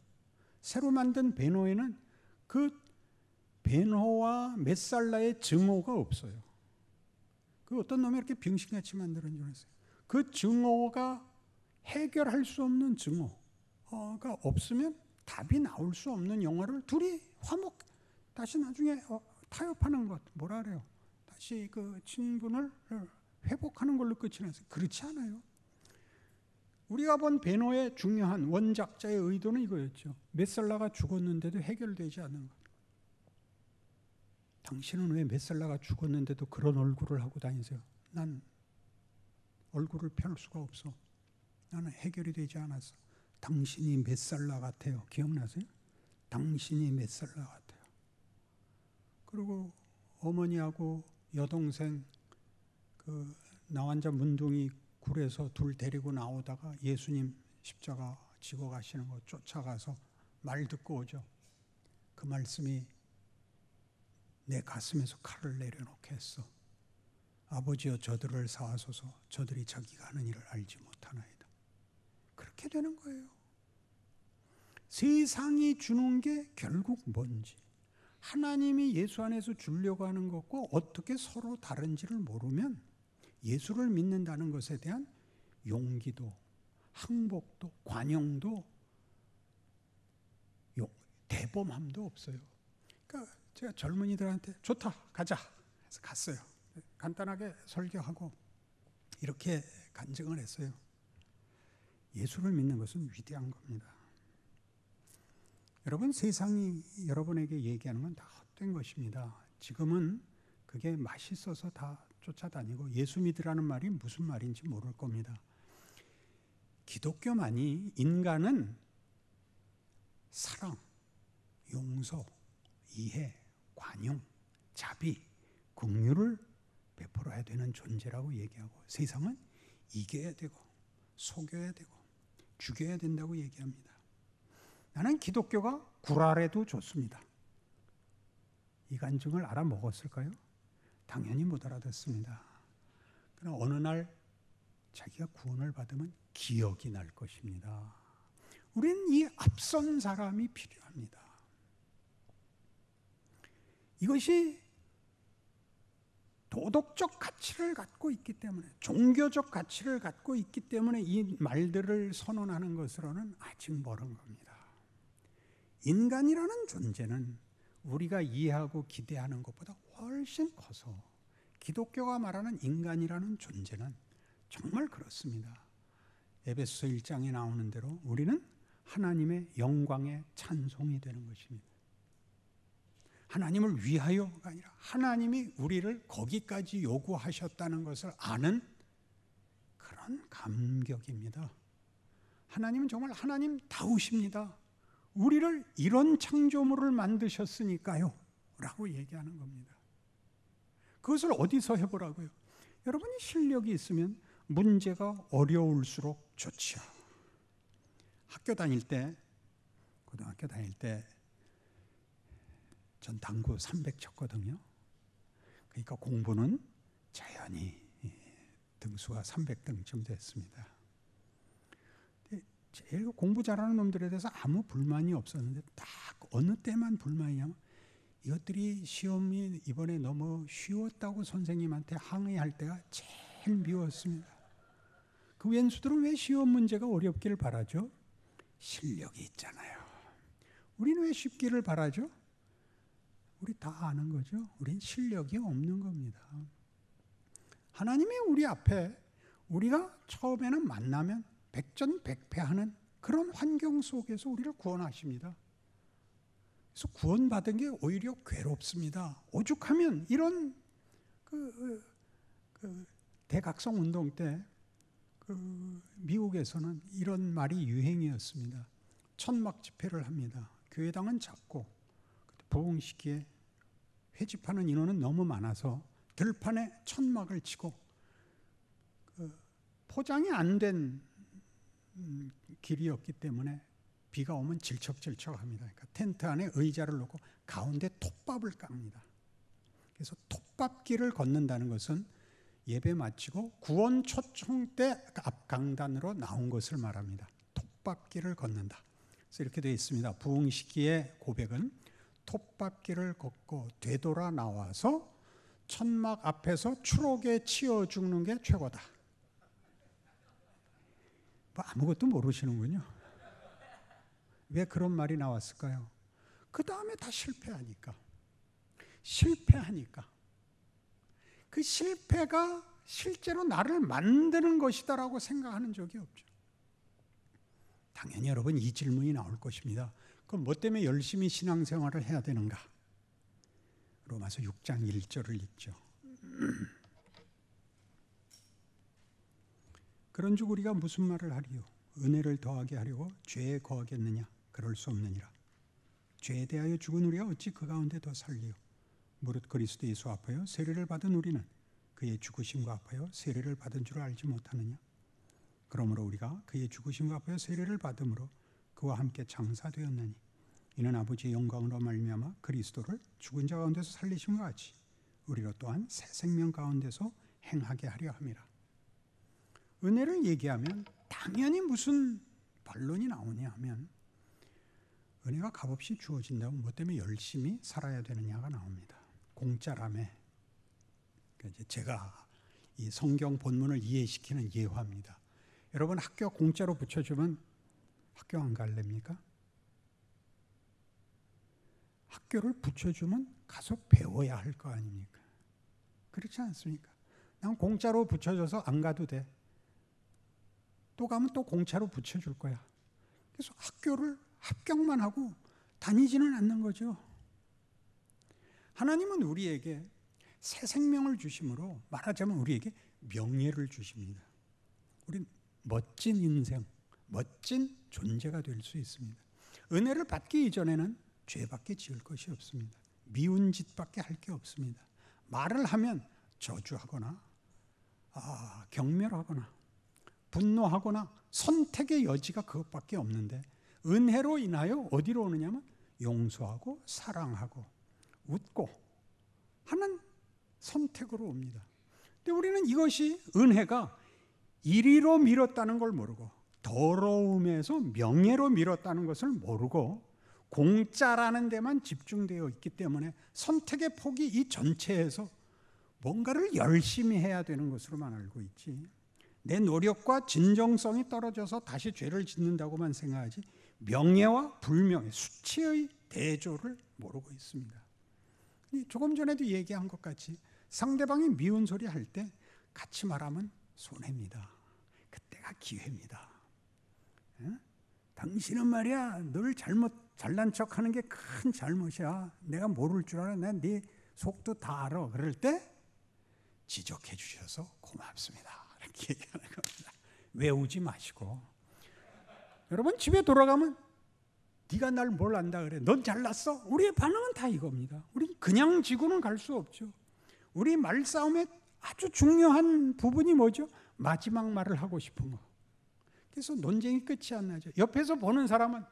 새로 만든 배노에는 그 배노와 메살라의 증오가 없어요. 그 어떤 놈이 이렇게 병신같이 만드는 줄 알았어요. 그 증오가 해결할 수 없는 증오가 없으면 답이 나올 수 없는 영화를 둘이 다시 나중에 타협하는 것, 뭐라 그래요? 다시 그 친분을 회복하는 걸로 끝이 났어요. 그렇지 않아요. 우리가 본 베노의 중요한 원작자의 의도는 이거였죠. 메살라가 죽었는데도 해결되지 않는 것. 당신은 왜 메살라가 죽었는데도 그런 얼굴을 하고 다니세요? 난 얼굴을 펼 수가 없어. 나는 해결이 되지 않았어. 당신이 메살라 같아요. 기억나세요? 당신이 메살라 같아요. 그리고 어머니하고 여동생 나 혼자 문둥이 굴에서 둘 데리고 나오다가 예수님 십자가 지고 가시는 거 쫓아가서 말 듣고 오죠. 그 말씀이 내 가슴에서 칼을 내려놓게 했어. 아버지여 저들을 사하소서. 저들이 자기가 하는 일을 알지 못하나이다. 그렇게 되는 거예요. 세상이 주는 게 결국 뭔지, 하나님이 예수 안에서 주려고 하는 것과 어떻게 서로 다른지를 모르면 예수를 믿는다는 것에 대한 용기도 항복도 관용도 대범함도 없어요. 그러니까 제가 젊은이들한테 좋다 가자 해서 갔어요. 간단하게 설교하고 이렇게 간증을 했어요. 예수를 믿는 것은 위대한 겁니다. 여러분, 세상이 여러분에게 얘기하는 건 다 헛된 것입니다. 지금은 그게 맛있어서 다 쫓아다니고 예수 믿으라는 말이 무슨 말인지 모를 겁니다. 기독교만이 인간은 사랑, 용서, 이해, 관용, 자비, 긍휼을 베풀어야 되는 존재라고 얘기하고, 세상은 이겨야 되고 속여야 되고 죽여야 된다고 얘기합니다. 나는 기독교가 구라래도 좋습니다. 이 간증을 알아먹었을까요? 당연히 못 알아듣습니다. 그러나 어느 날 자기가 구원을 받으면 기억이 날 것입니다. 우리는 이 앞선 사람이 필요합니다. 이것이 도덕적 가치를 갖고 있기 때문에, 종교적 가치를 갖고 있기 때문에 이 말들을 선언하는 것으로는 아직 멀은 겁니다. 인간이라는 존재는 우리가 이해하고 기대하는 것보다 훨씬 커서 기독교가 말하는 인간이라는 존재는 정말 그렇습니다. 에베소서 1장에 나오는 대로 우리는 하나님의 영광의 찬송이 되는 것입니다. 하나님을 위하여가 아니라 하나님이 우리를 거기까지 요구하셨다는 것을 아는 그런 감격입니다. 하나님은 정말 하나님다우십니다. 우리를 이런 창조물을 만드셨으니까요 라고 얘기하는 겁니다. 그것을 어디서 해보라고요? 여러분이 실력이 있으면 문제가 어려울수록 좋지요. 학교 다닐 때, 고등학교 다닐 때 전 당구 300 쳤거든요. 그러니까 공부는 자연히 등수가 300등쯤 됐습니다. 제일 공부 잘하는 놈들에 대해서 아무 불만이 없었는데 딱 어느 때만 불만이냐면 이것들이 시험이 이번에 너무 쉬웠다고 선생님한테 항의할 때가 제일 미웠습니다. 그 왼수들은 왜 시험 문제가 어렵기를 바라죠? 실력이 있잖아요. 우리는 왜 쉽기를 바라죠? 우리 다 아는 거죠. 우린 실력이 없는 겁니다. 하나님이 우리 앞에 우리가 처음에는 만나면 백전백패하는 그런 환경 속에서 우리를 구원하십니다. 그래서 구원받은 게 오히려 괴롭습니다. 오죽하면 이런 대각성 운동 때 미국에서는 이런 말이 유행이었습니다. 천막 집회를 합니다. 교회당은 작고 부흥시기에 회집하는 인원은 너무 많아서 들판에 천막을 치고 포장이 안 된 길이었기 때문에 비가 오면 질척질척합니다. 그러니까 텐트 안에 의자를 놓고 가운데 톱밥을 깝니다. 그래서 톱밥길을 걷는다는 것은 예배 마치고 구원 초청 때 앞 강단으로 나온 것을 말합니다. 톱밥길을 걷는다. 그래서 이렇게 되어 있습니다. 부흥시기의 고백은 톱밥길을 걷고 되돌아 나와서 천막 앞에서 추록에 치여 죽는 게 최고다. 뭐 아무것도 모르시는군요. 왜 그런 말이 나왔을까요? 그 다음에 다 실패하니까. 그 실패가 실제로 나를 만드는 것이다라고 생각하는 적이 없죠. 당연히 여러분 이 질문이 나올 것입니다. 그럼 뭐 때문에 열심히 신앙생활을 해야 되는가? 로마서 6장 1절을 읽죠. 그런즉 우리가 무슨 말을 하리요? 은혜를 더하게 하려고 죄에 거하겠느냐? 그럴 수 없느니라. 죄에 대하여 죽은 우리가 어찌 그 가운데 더 살리요? 무릇 그리스도 예수 앞하여 세례를 받은 우리는 그의 죽으심과 합하여 세례를 받은 줄 알지 못하느냐? 그러므로 우리가 그의 죽으심과 합하여 세례를 받음으로 그와 함께 장사되었나니 이는 아버지의 영광으로 말미암아 그리스도를 죽은 자 가운데서 살리심과 같이 우리로 또한 새 생명 가운데서 행하게 하려 함이라. 은혜를 얘기하면 당연히 무슨 반론이 나오냐 하면 은혜가 값없이 주어진다면 뭐 때문에 열심히 살아야 되느냐가 나옵니다. 공짜라며. 그러니까 제가 이 성경 본문을 이해시키는 예화입니다. 여러분 학교 공짜로 붙여주면 학교 안 갈랍니까? 학교를 붙여주면 가서 배워야 할 거 아닙니까? 그렇지 않습니까? 난 공짜로 붙여줘서 안 가도 돼. 또 가면 또 공짜로 붙여줄 거야. 그래서 학교를 합격만 하고 다니지는 않는 거죠. 하나님은 우리에게 새 생명을 주심으로 말하자면 우리에게 명예를 주십니다. 우린 멋진 인생, 멋진 존재가 될 수 있습니다. 은혜를 받기 이전에는 죄밖에 지을 것이 없습니다. 미운 짓밖에 할 게 없습니다. 말을 하면 저주하거나 경멸하거나 분노하거나 선택의 여지가 그것밖에 없는데 은혜로 인하여 어디로 오느냐면 용서하고 사랑하고 웃고 하는 선택으로 옵니다. 근데 우리는 이것이 은혜가 이리로 밀었다는 걸 모르고 더러움에서 명예로 밀었다는 것을 모르고 공짜라는 데만 집중되어 있기 때문에 선택의 폭이 이 전체에서 뭔가를 열심히 해야 되는 것으로만 알고 있지, 내 노력과 진정성이 떨어져서 다시 죄를 짓는다고만 생각하지 명예와 불명예, 수치의 대조를 모르고 있습니다. 조금 전에도 얘기한 것 같이 상대방이 미운 소리 할 때 같이 말하면 손해입니다. 그때가 기회입니다. 당신은 말이야 늘 잘난 척하는 게 큰 잘못이야. 내가 모를 줄 알아. 난 네 속도 다 알아. 그럴 때 지적해 주셔서 고맙습니다. 이렇게 얘기하는 겁니다. 외우지 마시고. 여러분 집에 돌아가면 네가 날 뭘 안다 그래. 넌 잘났어? 우리의 반응은 다 이겁니다. 우리 그냥 지고는 갈 수 없죠. 우리 말싸움의 아주 중요한 부분이 뭐죠? 마지막 말을 하고 싶은 거. 그래서 논쟁이 끝이 안 나죠. 옆에서 보는 사람은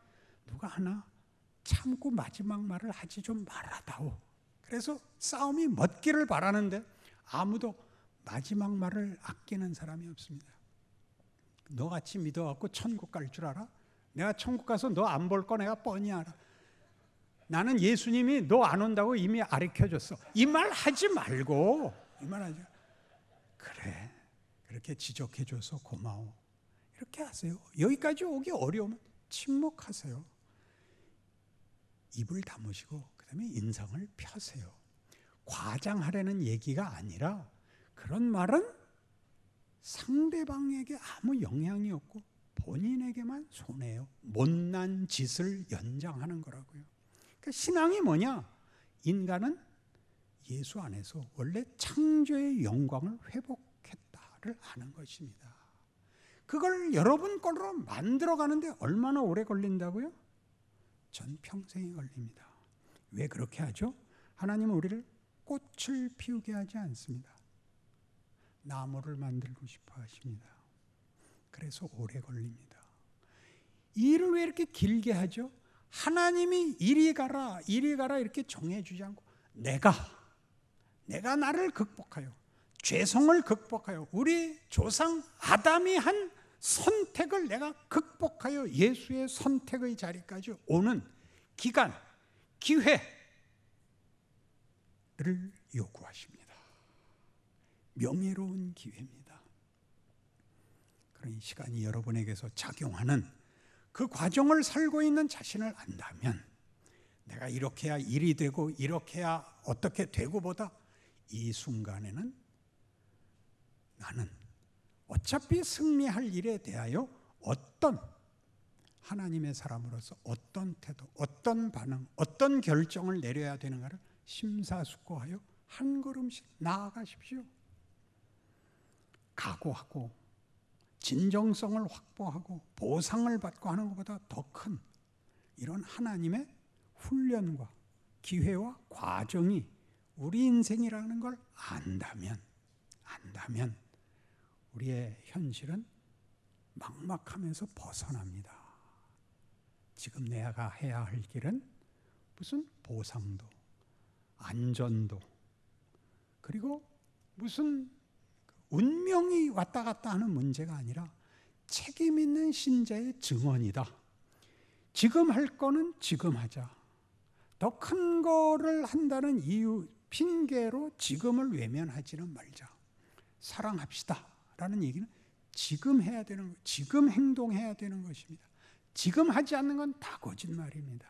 누가 하나 참고 마지막 말을 하지 좀 말아다오. 그래서 싸움이 멎기를 바라는데 아무도 마지막 말을 아끼는 사람이 없습니다. 너같이 믿어갖고 천국 갈 줄 알아? 내가 천국 가서 너 안 볼 거 내가 뻔히 알아. 나는 예수님이 너 안 온다고 이미 가르쳐줬어. 이 말 하지 말고, 이 말 하지. 그래, 그렇게 지적해줘서 고마워. 이렇게 하세요. 여기까지 오기 어려우면 침묵하세요. 입을 다무시고 그 다음에 인상을 펴세요. 과장하려는 얘기가 아니라 그런 말은 상대방에게 아무 영향이 없고 본인에게만 손해요. 못난 짓을 연장하는 거라고요. 그러니까 신앙이 뭐냐? 인간은 예수 안에서 원래 창조의 영광을 회복했다를 아는 것입니다. 그걸 여러분 걸로 만들어가는데 얼마나 오래 걸린다고요? 전 평생이 걸립니다. 왜 그렇게 하죠? 하나님은 우리를 꽃을 피우게 하지 않습니다. 나무를 만들고 싶어 하십니다. 그래서 오래 걸립니다. 일을 왜 이렇게 길게 하죠? 하나님이 이리 가라 이렇게 정해주지 않고 내가 나를 극복하여 죄성을 극복하여 우리 조상 아담이 한 선택을 내가 극복하여 예수의 선택의 자리까지 오는 기간, 기회를 요구하십니다. 명예로운 기회입니다. 그런 시간이 여러분에게서 작용하는 그 과정을 살고 있는 자신을 안다면 내가 이렇게 해야 일이 되고 이렇게 해야 어떻게 되고 보다 이 순간에는 나는 어차피 승리할 일에 대하여 어떤 하나님의 사람으로서 어떤 태도, 어떤 반응, 어떤 결정을 내려야 되는가를 심사숙고하여 한 걸음씩 나아가십시오. 각오하고 진정성을 확보하고 보상을 받고 하는 것보다 더 큰 이런 하나님의 훈련과 기회와 과정이 우리 인생이라는 걸 안다면 우리의 현실은 막막하면서 벗어납니다. 지금 내가 해야 할 길은 무슨 보상도, 안전도, 그리고 무슨 운명이 왔다 갔다 하는 문제가 아니라 책임 있는 신자의 증언이다. 지금 할 거는 지금 하자. 더 큰 거를 한다는 이유, 핑계로 지금을 외면하지는 말자. 사랑합시다 라는 얘기는 지금 해야 되는 거, 지금 행동해야 되는 것입니다. 지금 하지 않는 건 다 거짓말입니다.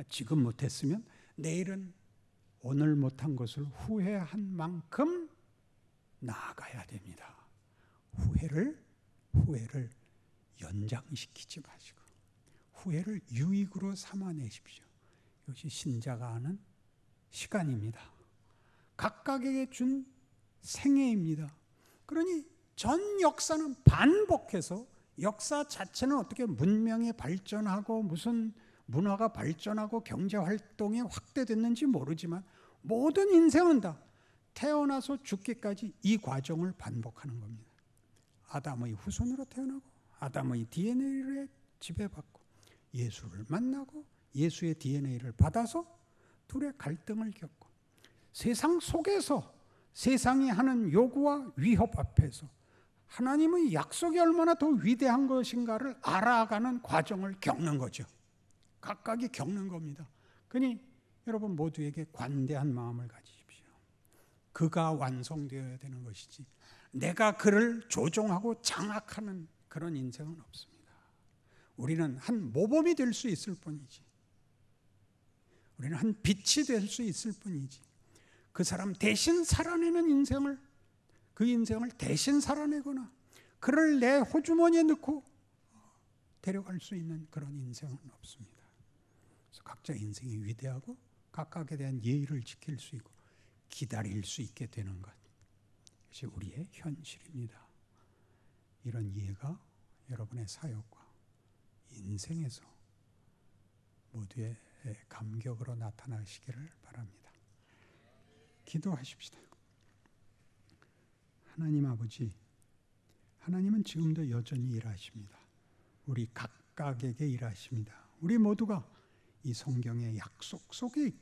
지금 못했으면 내일은 오늘 못한 것을 후회한 만큼 나아가야 됩니다. 후회를 연장시키지 마시고 후회를 유익으로 삼아내십시오. 이것이 신자가 하는 시간입니다. 각각에게 준 생애입니다. 그러니 전 역사는 반복해서 역사 자체는 어떻게 문명이 발전하고 무슨 문화가 발전하고 경제활동이 확대됐는지 모르지만 모든 인생은 다 태어나서 죽기까지 이 과정을 반복하는 겁니다. 아담의 후손으로 태어나고 아담의 DNA를 지배받고 예수를 만나고 예수의 DNA를 받아서 둘의 갈등을 겪고 세상 속에서 세상이 하는 요구와 위협 앞에서 하나님의 약속이 얼마나 더 위대한 것인가를 알아가는 과정을 겪는 거죠. 각각이 겪는 겁니다. 그러니 여러분 모두에게 관대한 마음을 가지십시오. 그가 완성되어야 되는 것이지 내가 그를 조종하고 장악하는 그런 인생은 없습니다. 우리는 한 모범이 될 수 있을 뿐이지, 우리는 한 빛이 될 수 있을 뿐이지, 그 사람 대신 살아내는 인생을, 그 인생을 대신 살아내거나 그를 내 호주머니에 넣고 데려갈 수 있는 그런 인생은 없습니다. 그래서 각자 인생이 위대하고 각각에 대한 예의를 지킬 수 있고 기다릴 수 있게 되는 것, 이것이 우리의 현실입니다. 이런 이해가 여러분의 사역과 인생에서 모두의 감격으로 나타나시기를 바랍니다. 기도하십시다. 하나님 아버지, 하나님은 지금도 여전히 일하십니다. 우리 각각에게 일하십니다. 우리 모두가 이 성경의 약속 속에 있고